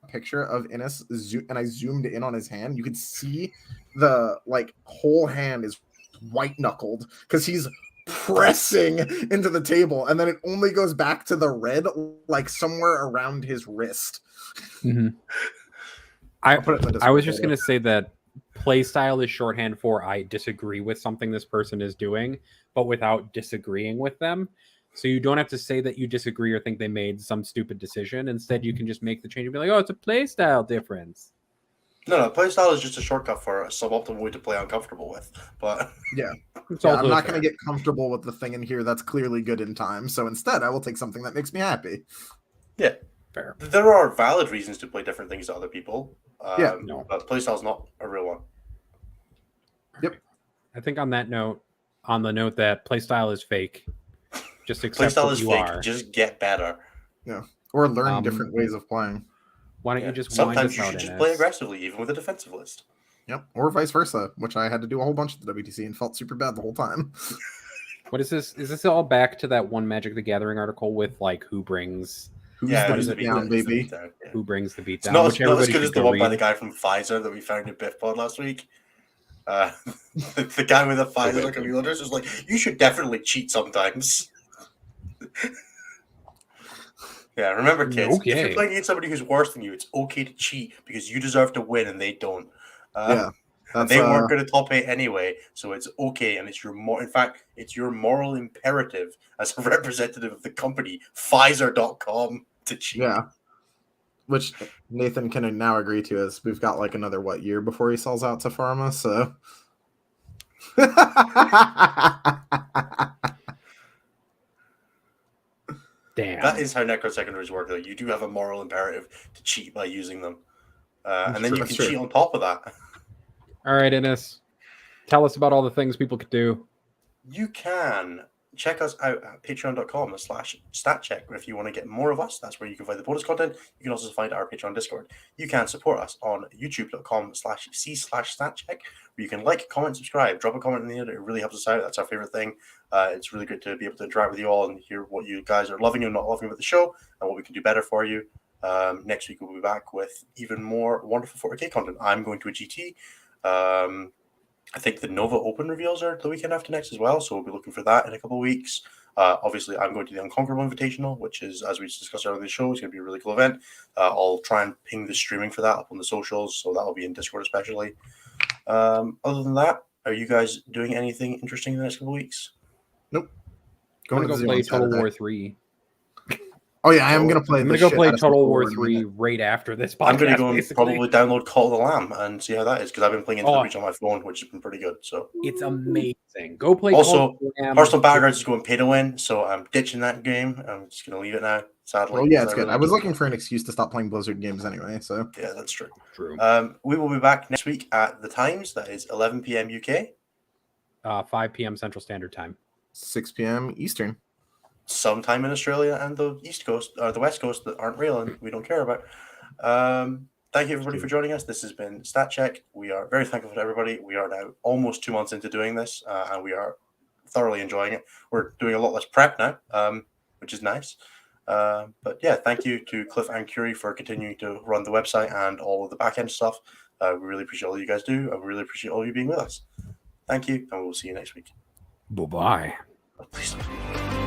picture of Ennis and I zoomed in on his hand. You could see the whole hand is white knuckled because he's pressing into the table, and then it only goes back to the red somewhere around his wrist. Mm-hmm. I'll put it in the I Discord was just later. going to say that playstyle is shorthand for I disagree with something this person is doing, but without disagreeing with them. So you don't have to say that you disagree or think they made some stupid decision. Instead, you can just make the change and be like, oh, it's a playstyle difference. No, playstyle is just a shortcut for a suboptimal way to play uncomfortable with. But It's Yeah, also I'm not fair. going to get comfortable with the thing in here that's clearly good in time. So instead, I will take something that makes me happy. yeah, fair. there are valid reasons to play different things to other people. Yeah, no. But playstyle's not a real one. I think on that note, on the note that playstyle is fake, just accept Playstyle what is you fake. are. Just get better. Or learn different ways of playing. Why don't Yeah. you just wind Sometimes us you out should in just this? play aggressively, even with a defensive list. Yep. Or vice versa, which I had to do a whole bunch of the WTC and felt super bad the whole time. What is this? Is this all back to that one Magic the Gathering article with who brings Who's Yeah, the it was beat the down, beatdown, it was the baby? beatdown, yeah. who brings the beatdown? It's not, which not as everybody good as should the go one by read. the guy from Pfizer that we found in Biffpod last week. The guy with the Pfizer Okay. community was like, you should definitely cheat sometimes. Yeah, remember, kids, if Okay. you're playing against somebody who's worse than you, it's okay to cheat because you deserve to win and they don't. Yeah. And That's they weren't going to top 8 anyway, so it's okay, and it's in fact, it's your moral imperative as a representative of the company, Pfizer.com, to cheat. yeah. Which Nathan can now agree to, as we've got another year before he sells out to Pharma, so Damn. That is how necro secondaries work, though. You do have a moral imperative to cheat by using them. And then you That's can true. cheat on top of that. All right, Ennis. Tell us about all the things people could do. You can check us out at patreon.com/statcheck. If you want to get more of us, that's where you can find the bonus content. You can also find our Patreon Discord. You can support us on youtube.com/c/statcheck, where you can comment, subscribe, drop a comment in the end. It really helps us out. That's our favorite thing. It's really good to be able to interact with you all and hear what you guys are loving and not loving about the show and what we can do better for you. Next week, we'll be back with even more wonderful 40k content. I'm going to a GT. I think the Nova Open reveals are the weekend after next as well, so we'll be looking for that in a couple of weeks. Obviously, I'm going to the Unconquerable Invitational, which is, as we discussed earlier in the show, is going to be a really cool event. I'll try and ping the streaming for that up on the socials, so that'll be in Discord especially. Other than that, are you guys doing anything interesting in the next couple of weeks? Nope. I'm Going gonna to go play Zealand Total Saturday. War 3. Oh yeah, I am going to play. I'm the gonna go shit play out of Total Civil War in a 3 minute. right after this podcast. I'm going to go and basically. probably download Call of the Lamb and see how that is, because I've been playing Into the Oh. Breach on my phone, which has been pretty good. So It's amazing. Go play. Also, Call of the Lamb. Hearthstone Battlegrounds is going pay to win, so I'm ditching that game. I'm just going to leave it now, sadly. Well, yeah, because it's good. really I was do- looking for an excuse to stop playing Blizzard games anyway, so Yeah, that's true. True. We will be back next week at the times. That is 11 p.m. UK. 5 p.m. Central Standard Time. 6 p.m. Eastern. sometime in Australia and the East Coast or the West Coast that aren't real and we don't care about. Thank you everybody for joining us. This has been Stat Check. We are very thankful to everybody. We are now almost 2 months into doing this, and we are thoroughly enjoying it. We're doing a lot less prep now, which is nice. But yeah, thank you to Cliff and Curie for continuing to run the website and all of the back end stuff. We really appreciate all you guys do, and we really appreciate all you being with us. Thank you, and we'll see you next week. Bye-bye. Please don't.